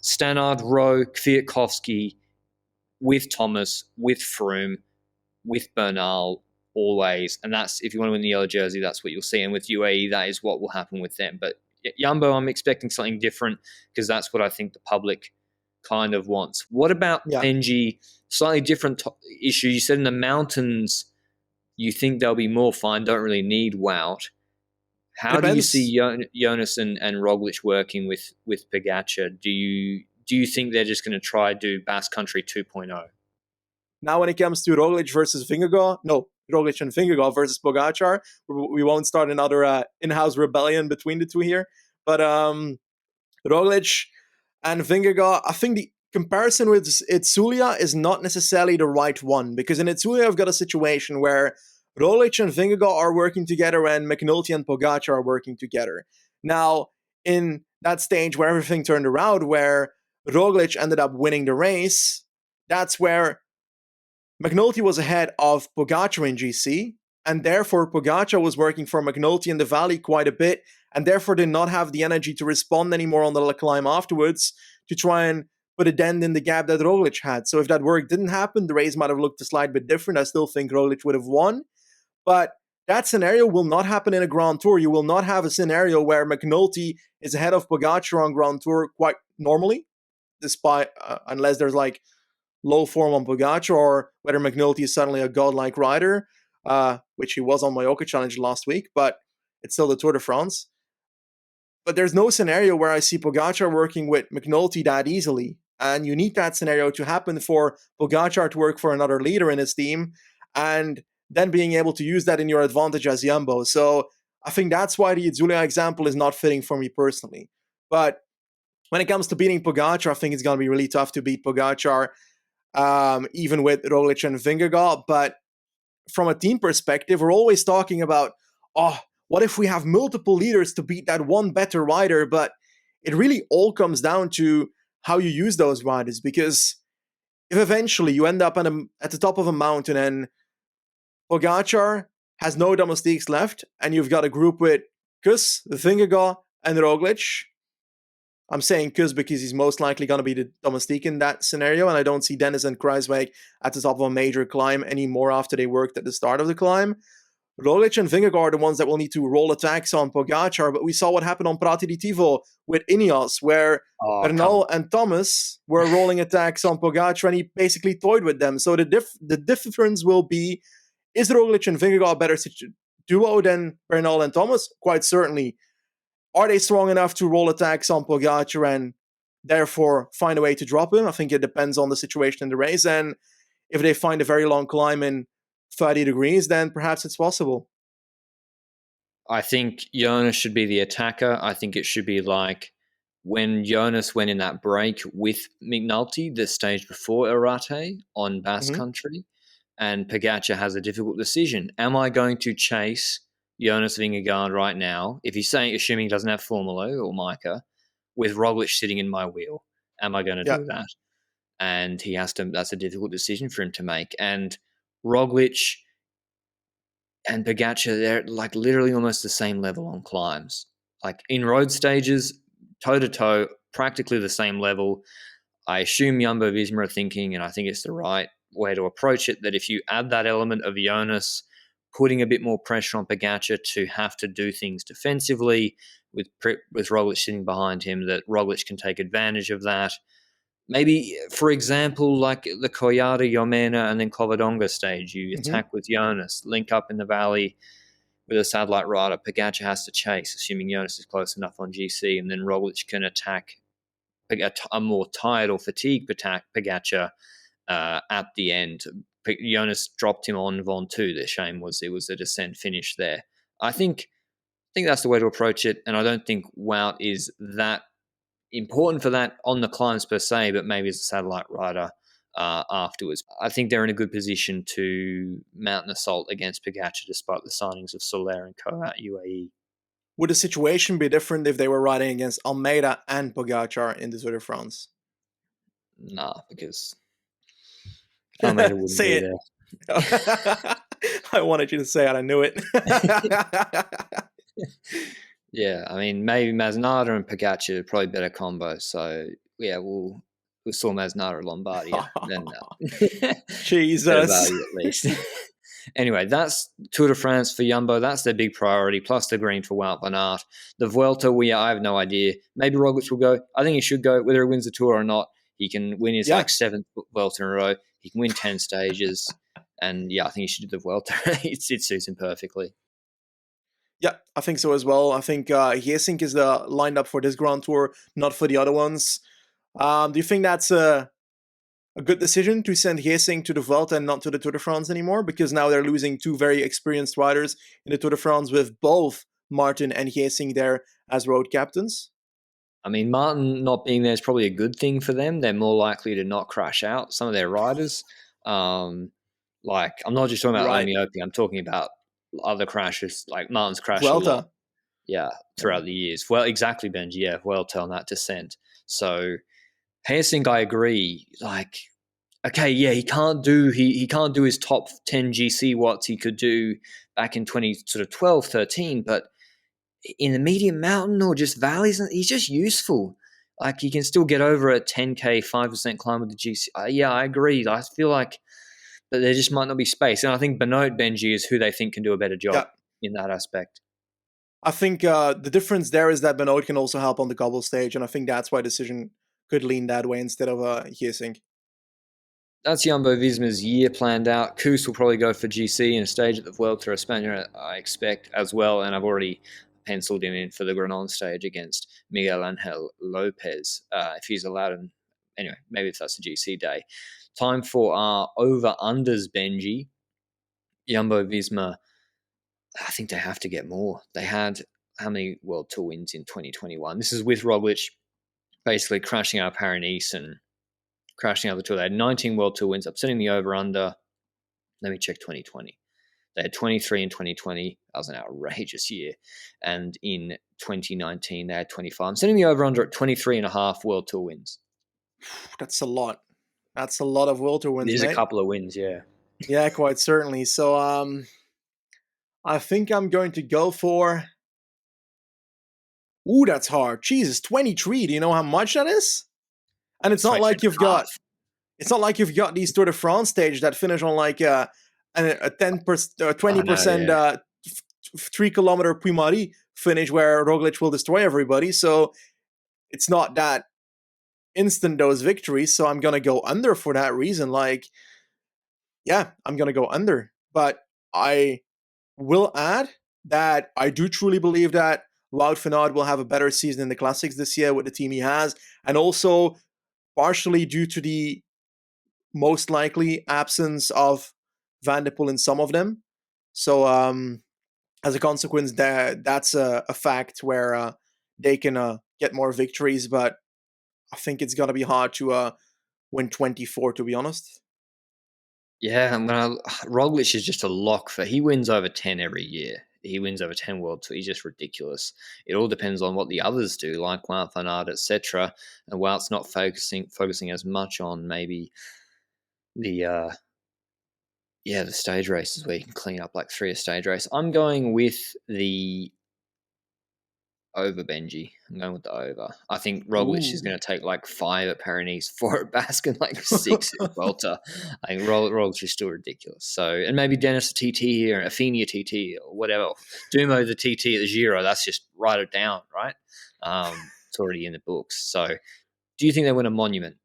Stannard, Rowe, Kwiatkowski, with Thomas, with Froome, with Bernal, always. And that's, if you want to win the yellow jersey, that's what you'll see. And with UAE, that is what will happen with them. But Jumbo, I'm expecting something different because that's what I think the public kind of wants. What about Benji? Slightly different issue. You said in the mountains, you think they'll be more fine, don't really need Wout. How do you see Jonas and Roglič working with Pogačar? Do you think they're just going to try do Basque Country 2.0? Now, when it comes to Roglič versus Vingegaard, Roglič and Vingegaard versus Pogačar, we won't start another in-house rebellion between the two here. But Roglič and Vingegaard, I think the comparison with Itzulia is not necessarily the right one, because in Itzulia I've got a situation where Roglič and Vingegaard are working together and McNulty and Pogačar are working together. Now, in that stage where everything turned around, where Roglič ended up winning the race, that's where McNulty was ahead of Pogačar in GC, and therefore Pogačar was working for McNulty in the valley quite a bit, and therefore did not have the energy to respond anymore on the climb afterwards to try and put a dent in the gap that Roglič had. So if that work didn't happen, the race might have looked a slight bit different. I still think Roglič would have won, but that scenario will not happen in a Grand Tour. You will not have a scenario where McNulty is ahead of Pogačar on Grand Tour quite normally, despite unless there's like low form on Pogačar, or whether McNulty is suddenly a godlike rider, which he was on Mallorca Challenge last week, but it's still the Tour de France. But there's no scenario where I see Pogačar working with McNulty that easily, and you need that scenario to happen for Pogačar to work for another leader in his team, and then being able to use that in your advantage as Jumbo. So I think that's why the Itzulia example is not fitting for me personally. But when it comes to beating Pogačar, I think it's going to be really tough to beat Pogačar, even with Roglič and Vingegaard. But from a team perspective, we're always talking about, what if we have multiple leaders to beat that one better rider? But it really all comes down to how you use those riders. Because if eventually you end up at the top of a mountain and Pogačar has no domestiques left, and you've got a group with Kuss, Vingegaard, and Roglič. I'm saying Kuss because he's most likely going to be the domestique in that scenario, and I don't see Dennis and Kruijswijk at the top of a major climb anymore after they worked at the start of the climb. Roglič and Vingegaard are the ones that will need to roll attacks on Pogačar, but we saw what happened on Prati di Tivo with Ineos, where Bernal and Thomas were rolling attacks on Pogačar, and he basically toyed with them. So the difference will be, is Roglič and Vingegaard a better duo than Bernal and Thomas? Quite certainly. Are they strong enough to roll attacks on Pogačar and therefore find a way to drop him? I think it depends on the situation in the race. And if they find a very long climb in 30 degrees, then perhaps it's possible. I think Jonas should be the attacker. I think it should be like when Jonas went in that break with McNulty, the stage before Aert on Basque Country, and Pogačar has a difficult decision. Am I going to chase Jonas Vingegaard right now, if he's saying, assuming he doesn't have Formula or Micah, with Roglič sitting in my wheel? Am I going to do that? And he has to. That's a difficult decision for him to make. And Roglič and Pogačar, they're like literally almost the same level on climbs. Like in road stages, toe to toe, practically the same level. I assume Jumbo-Visma are thinking, and I think it's the right way to approach it, that if you add that element of Jonas putting a bit more pressure on Pogačar to have to do things defensively with Roglič sitting behind him, that Roglič can take advantage of that. Maybe, for example, like the Collada, Jomena, and then Covadonga stage, you attack with Jonas, link up in the valley with a satellite rider. Pogačar has to chase, assuming Jonas is close enough on GC, and then Roglič can attack a more tired or fatigued Pogačar at the end. Jonas dropped him on Ventoux. The shame was it was a descent finish there. I think that's the way to approach it, and I don't think Wout is that important for that on the climbs per se, but maybe as a satellite rider afterwards. I think they're in a good position to mount an assault against Pogačar despite the signings of Soler and Co at UAE. Would the situation be different if they were riding against Almeida and Pogačar in the Tour de France? Nah, because Almeida wouldn't say be it. there. I wanted you to say it. I knew it. Yeah, I mean, maybe Masnada and Pogačar are probably better combo. So, yeah, we'll saw Masnada at Lombardia. Then Jesus. Better value at least. Anyway, that's Tour de France for Jumbo. That's their big priority, plus the green for Wout van Aert. The Vuelta, I have no idea. Maybe Roglič will go. I think he should go, whether he wins the Tour or not. He can win his 7th Vuelta in a row. He can win 10 stages. And, I think he should do the Vuelta. It suits him perfectly. Yeah, I think so as well. I think Geesink is lined up for this Grand Tour, not for the other ones. Do you think that's a good decision to send Geesink to the Vuelta and not to the Tour de France anymore? Because now they're losing 2 very experienced riders in the Tour de France with both Martin and Geesink there as road captains. I mean, Martin not being there is probably a good thing for them. They're more likely to not crash out some of their riders. I'm not just talking about Omiopi. I'm talking about other crashes, like Martin's crashed Vuelta. a lot. Yeah, throughout the years. Well, exactly, Benji. Yeah, Vuelta on that descent. So, Geesink, I agree. Okay, yeah, he can't do his top 10 GC watts he could do back in 2012, 13, but in the medium mountain or just valleys, he's just useful. Like, he can still get over a 10K, 5% climb with the GC. Yeah, I agree. I feel like but there just might not be space. And I think Benoit, Benji, is who they think can do a better job in that aspect. I think the difference there is that Benoit can also help on the cobble stage, and I think that's why decision could lean that way instead of Geesink. That's Jumbo-Visma's year planned out. Koos will probably go for GC in a stage at the Vuelta a España, I expect, as well. And I've already penciled him in for the Granon stage against Miguel Angel Lopez, if he's allowed. And anyway, maybe if that's a GC day. Time for our over-unders, Benji. Jumbo-Visma, I think they have to get more. They had how many World Tour wins in 2021? This is with Roglič basically crashing out Paris and crashing out the Tour. They had 19 World Tour wins, upsetting the over-under. Let me check 2020. They had 23 in 2020. That was an outrageous year. And in 2019, they had 25. I'm setting the over-under at 23 and a half World Tour wins. That's a lot. That's a lot of World Tour wins, There's mate. a couple of wins, yeah. Yeah, quite certainly. So I think I'm going to go for... Ooh, that's hard. Jesus, 23. Do you know how much that is? And it's not like you've got... It's not like you've got these Tour de France stage that finish on like a 10%, 20% 3-kilometer Puy-Marie finish where Roglič will destroy everybody. So it's not that instant those victories. So I'm gonna go under for that reason. I'm gonna go under. But I will add that I do truly believe that Wout van Aert will have a better season in the classics this year with the team he has, and also partially due to the most likely absence of Van de Poel in some of them. So as a consequence, that's a fact where they can get more victories, but I think it's going to be hard to win 24, to be honest. Yeah, Roglič is just a lock he wins over 10 every year. He wins over 10 World Tour. He's just ridiculous. It all depends on what the others do, like Wout van Aert, etc. And Wout's not focusing as much on maybe the stage races where you can clean up like 3 a stage race. I'm going with the over Benji. I'm going with the over. I think Roglič is going to take like 5 at Pyrenees, 4 at Basque, and like 6 at Vuelta. I think Roglič is still ridiculous. So, and maybe Dennis the TT here, Affinia TT, or whatever. Dumo the TT at the Giro. That's just write it down, right? It's already in the books. So, do you think they win a monument?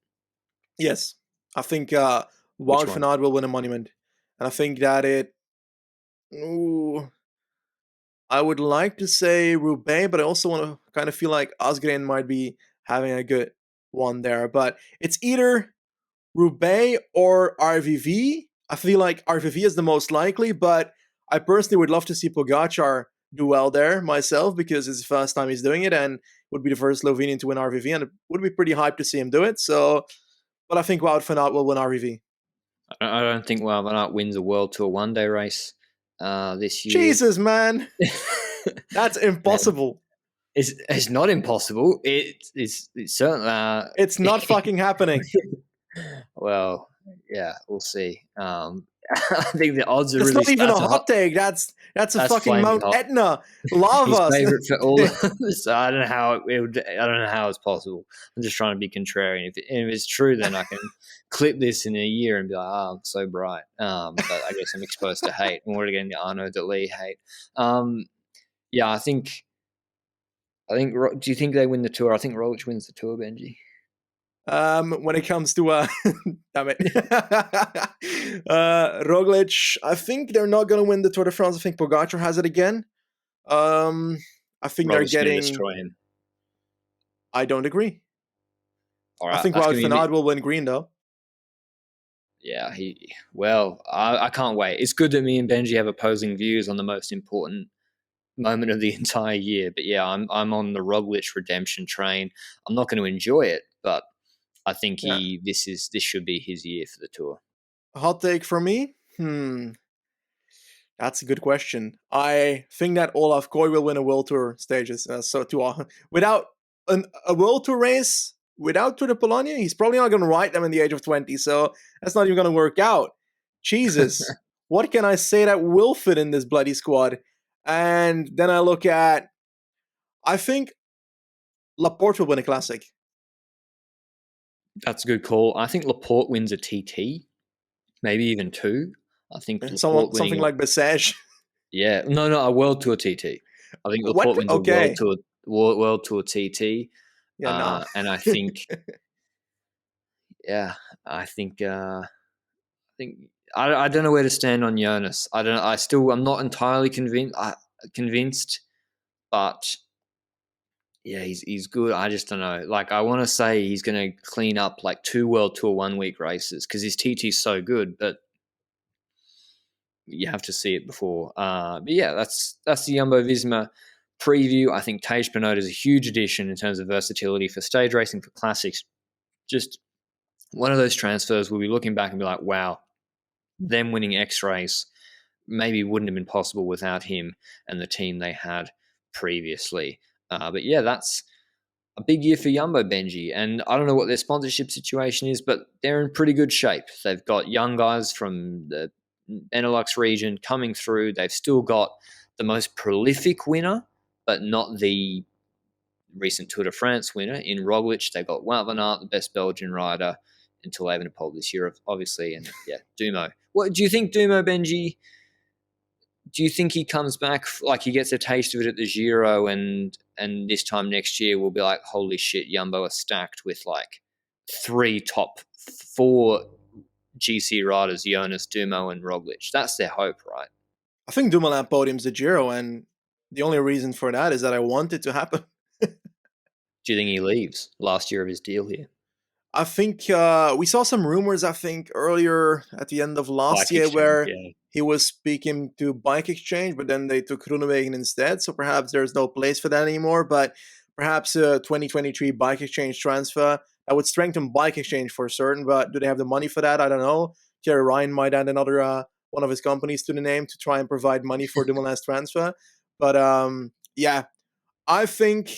Yes, I think Wout van Aert will win a monument, and I think that it. Ooh, I would like to say Roubaix, but I also want to kind of feel like Asgreen might be having a good one there. But it's either Roubaix or RVV. I feel like RVV is the most likely, but I personally would love to see Pogačar do well there myself because it's the first time he's doing it and would be the first Slovenian to win RVV, and it would be pretty hyped to see him do it. So, but I think Wout van Aert will win RVV. I don't think Wout van Aert wins a World Tour one-day race this year. Jesus, man. That's impossible. It's not impossible. It's certainly... it's not fucking happening. Well, yeah, we'll see. I think the odds are it's really... It's not even a hot take. That's a fucking Mount hot. Etna lava. His favorite for all of us. I don't know how I don't know how it's possible. I'm just trying to be contrarian. If it's true, then I can clip this in a year and be like, "Oh, I'm so bright." But I guess I'm exposed to hate. I'm already getting the Arnaud de Lee hate. Yeah, I think. Do you think they win the Tour? I think Roglič wins the Tour, Benji. When it comes to damn it, Roglič, I think they're not going to win the Tour de France. I think Pogačar has it again. I think Roglič they're getting. Destroy him. I don't agree. All right, I think Wout van Aert will win green though. Yeah, I can't wait. It's good that me and Benji have opposing views on the most important moment of the entire year. But yeah, I'm on the Roglič redemption train. I'm not going to enjoy it, but I think this should be his year for the Tour. A hot take for me? That's a good question. I think that Olaf Koy will win a World Tour stages. Without a World Tour race, without Tour de Polonia, he's probably not going to ride them in the age of 20. So that's not even going to work out. Jesus, what can I say that will fit in this bloody squad? And then I look at, I think Laporte will win a classic. That's a good call. I think Laporte wins a TT, maybe even 2. I think something like Bessèges. Yeah, no, a World Tour TT. I think Laporte wins a World Tour TT. Yeah, no. And I think, I think I don't know where to stand on Jonas. I'm not entirely convinced, but. Yeah, he's good. I just don't know. Like, I want to say he's going to clean up like 2 World Tour 1 week races because his TT's so good, but you have to see it before. But yeah, that's the Jumbo-Visma preview. I think Tej Benoot is a huge addition in terms of versatility for stage racing, for classics. Just one of those transfers we'll be looking back and be like, wow, them winning X race maybe wouldn't have been possible without him and the team they had previously. But yeah, that's a big year for Jumbo, Benji. And I don't know what their sponsorship situation is, but they're in pretty good shape. They've got young guys from the Benelux region coming through. They've still got the most prolific winner, but not the recent Tour de France winner in Roglič. They've got Wout van Aert, the best Belgian rider until Evenepoel this year, obviously. And yeah, Dumo. What do you think, Dumo, Benji? Do you think he comes back, like he gets a taste of it at the Giro and this time next year we'll be like, holy shit, Jumbo are stacked with like 3 top 4 GC riders, Jonas, Dumo and Roglič. That's their hope, right? I think Dumoulin podiums the Giro, and the only reason for that is that I want it to happen. Do you think he leaves last year of his deal here? I think we saw some rumors, I think, earlier at the end of last year where he was speaking to Bike Exchange, but then they took Groenewegen instead. So perhaps there's no place for that anymore. But perhaps a 2023 Bike Exchange transfer that would strengthen Bike Exchange for certain. But do they have the money for that? I don't know. Thierry Ryan might add another one of his companies to the name to try and provide money for Dumoulin's transfer. But yeah, I think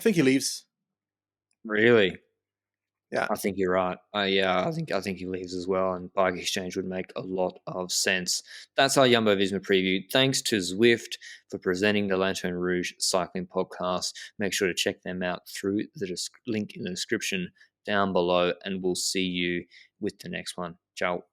he leaves. Really? Yeah. I think you're right. I think he leaves as well, and bike exchange would make a lot of sense. That's our Jumbo-Visma preview. Thanks to Zwift for presenting the Lanterne Rouge Cycling Podcast. Make sure to check them out through the link in the description down below, and we'll see you with the next one. Ciao.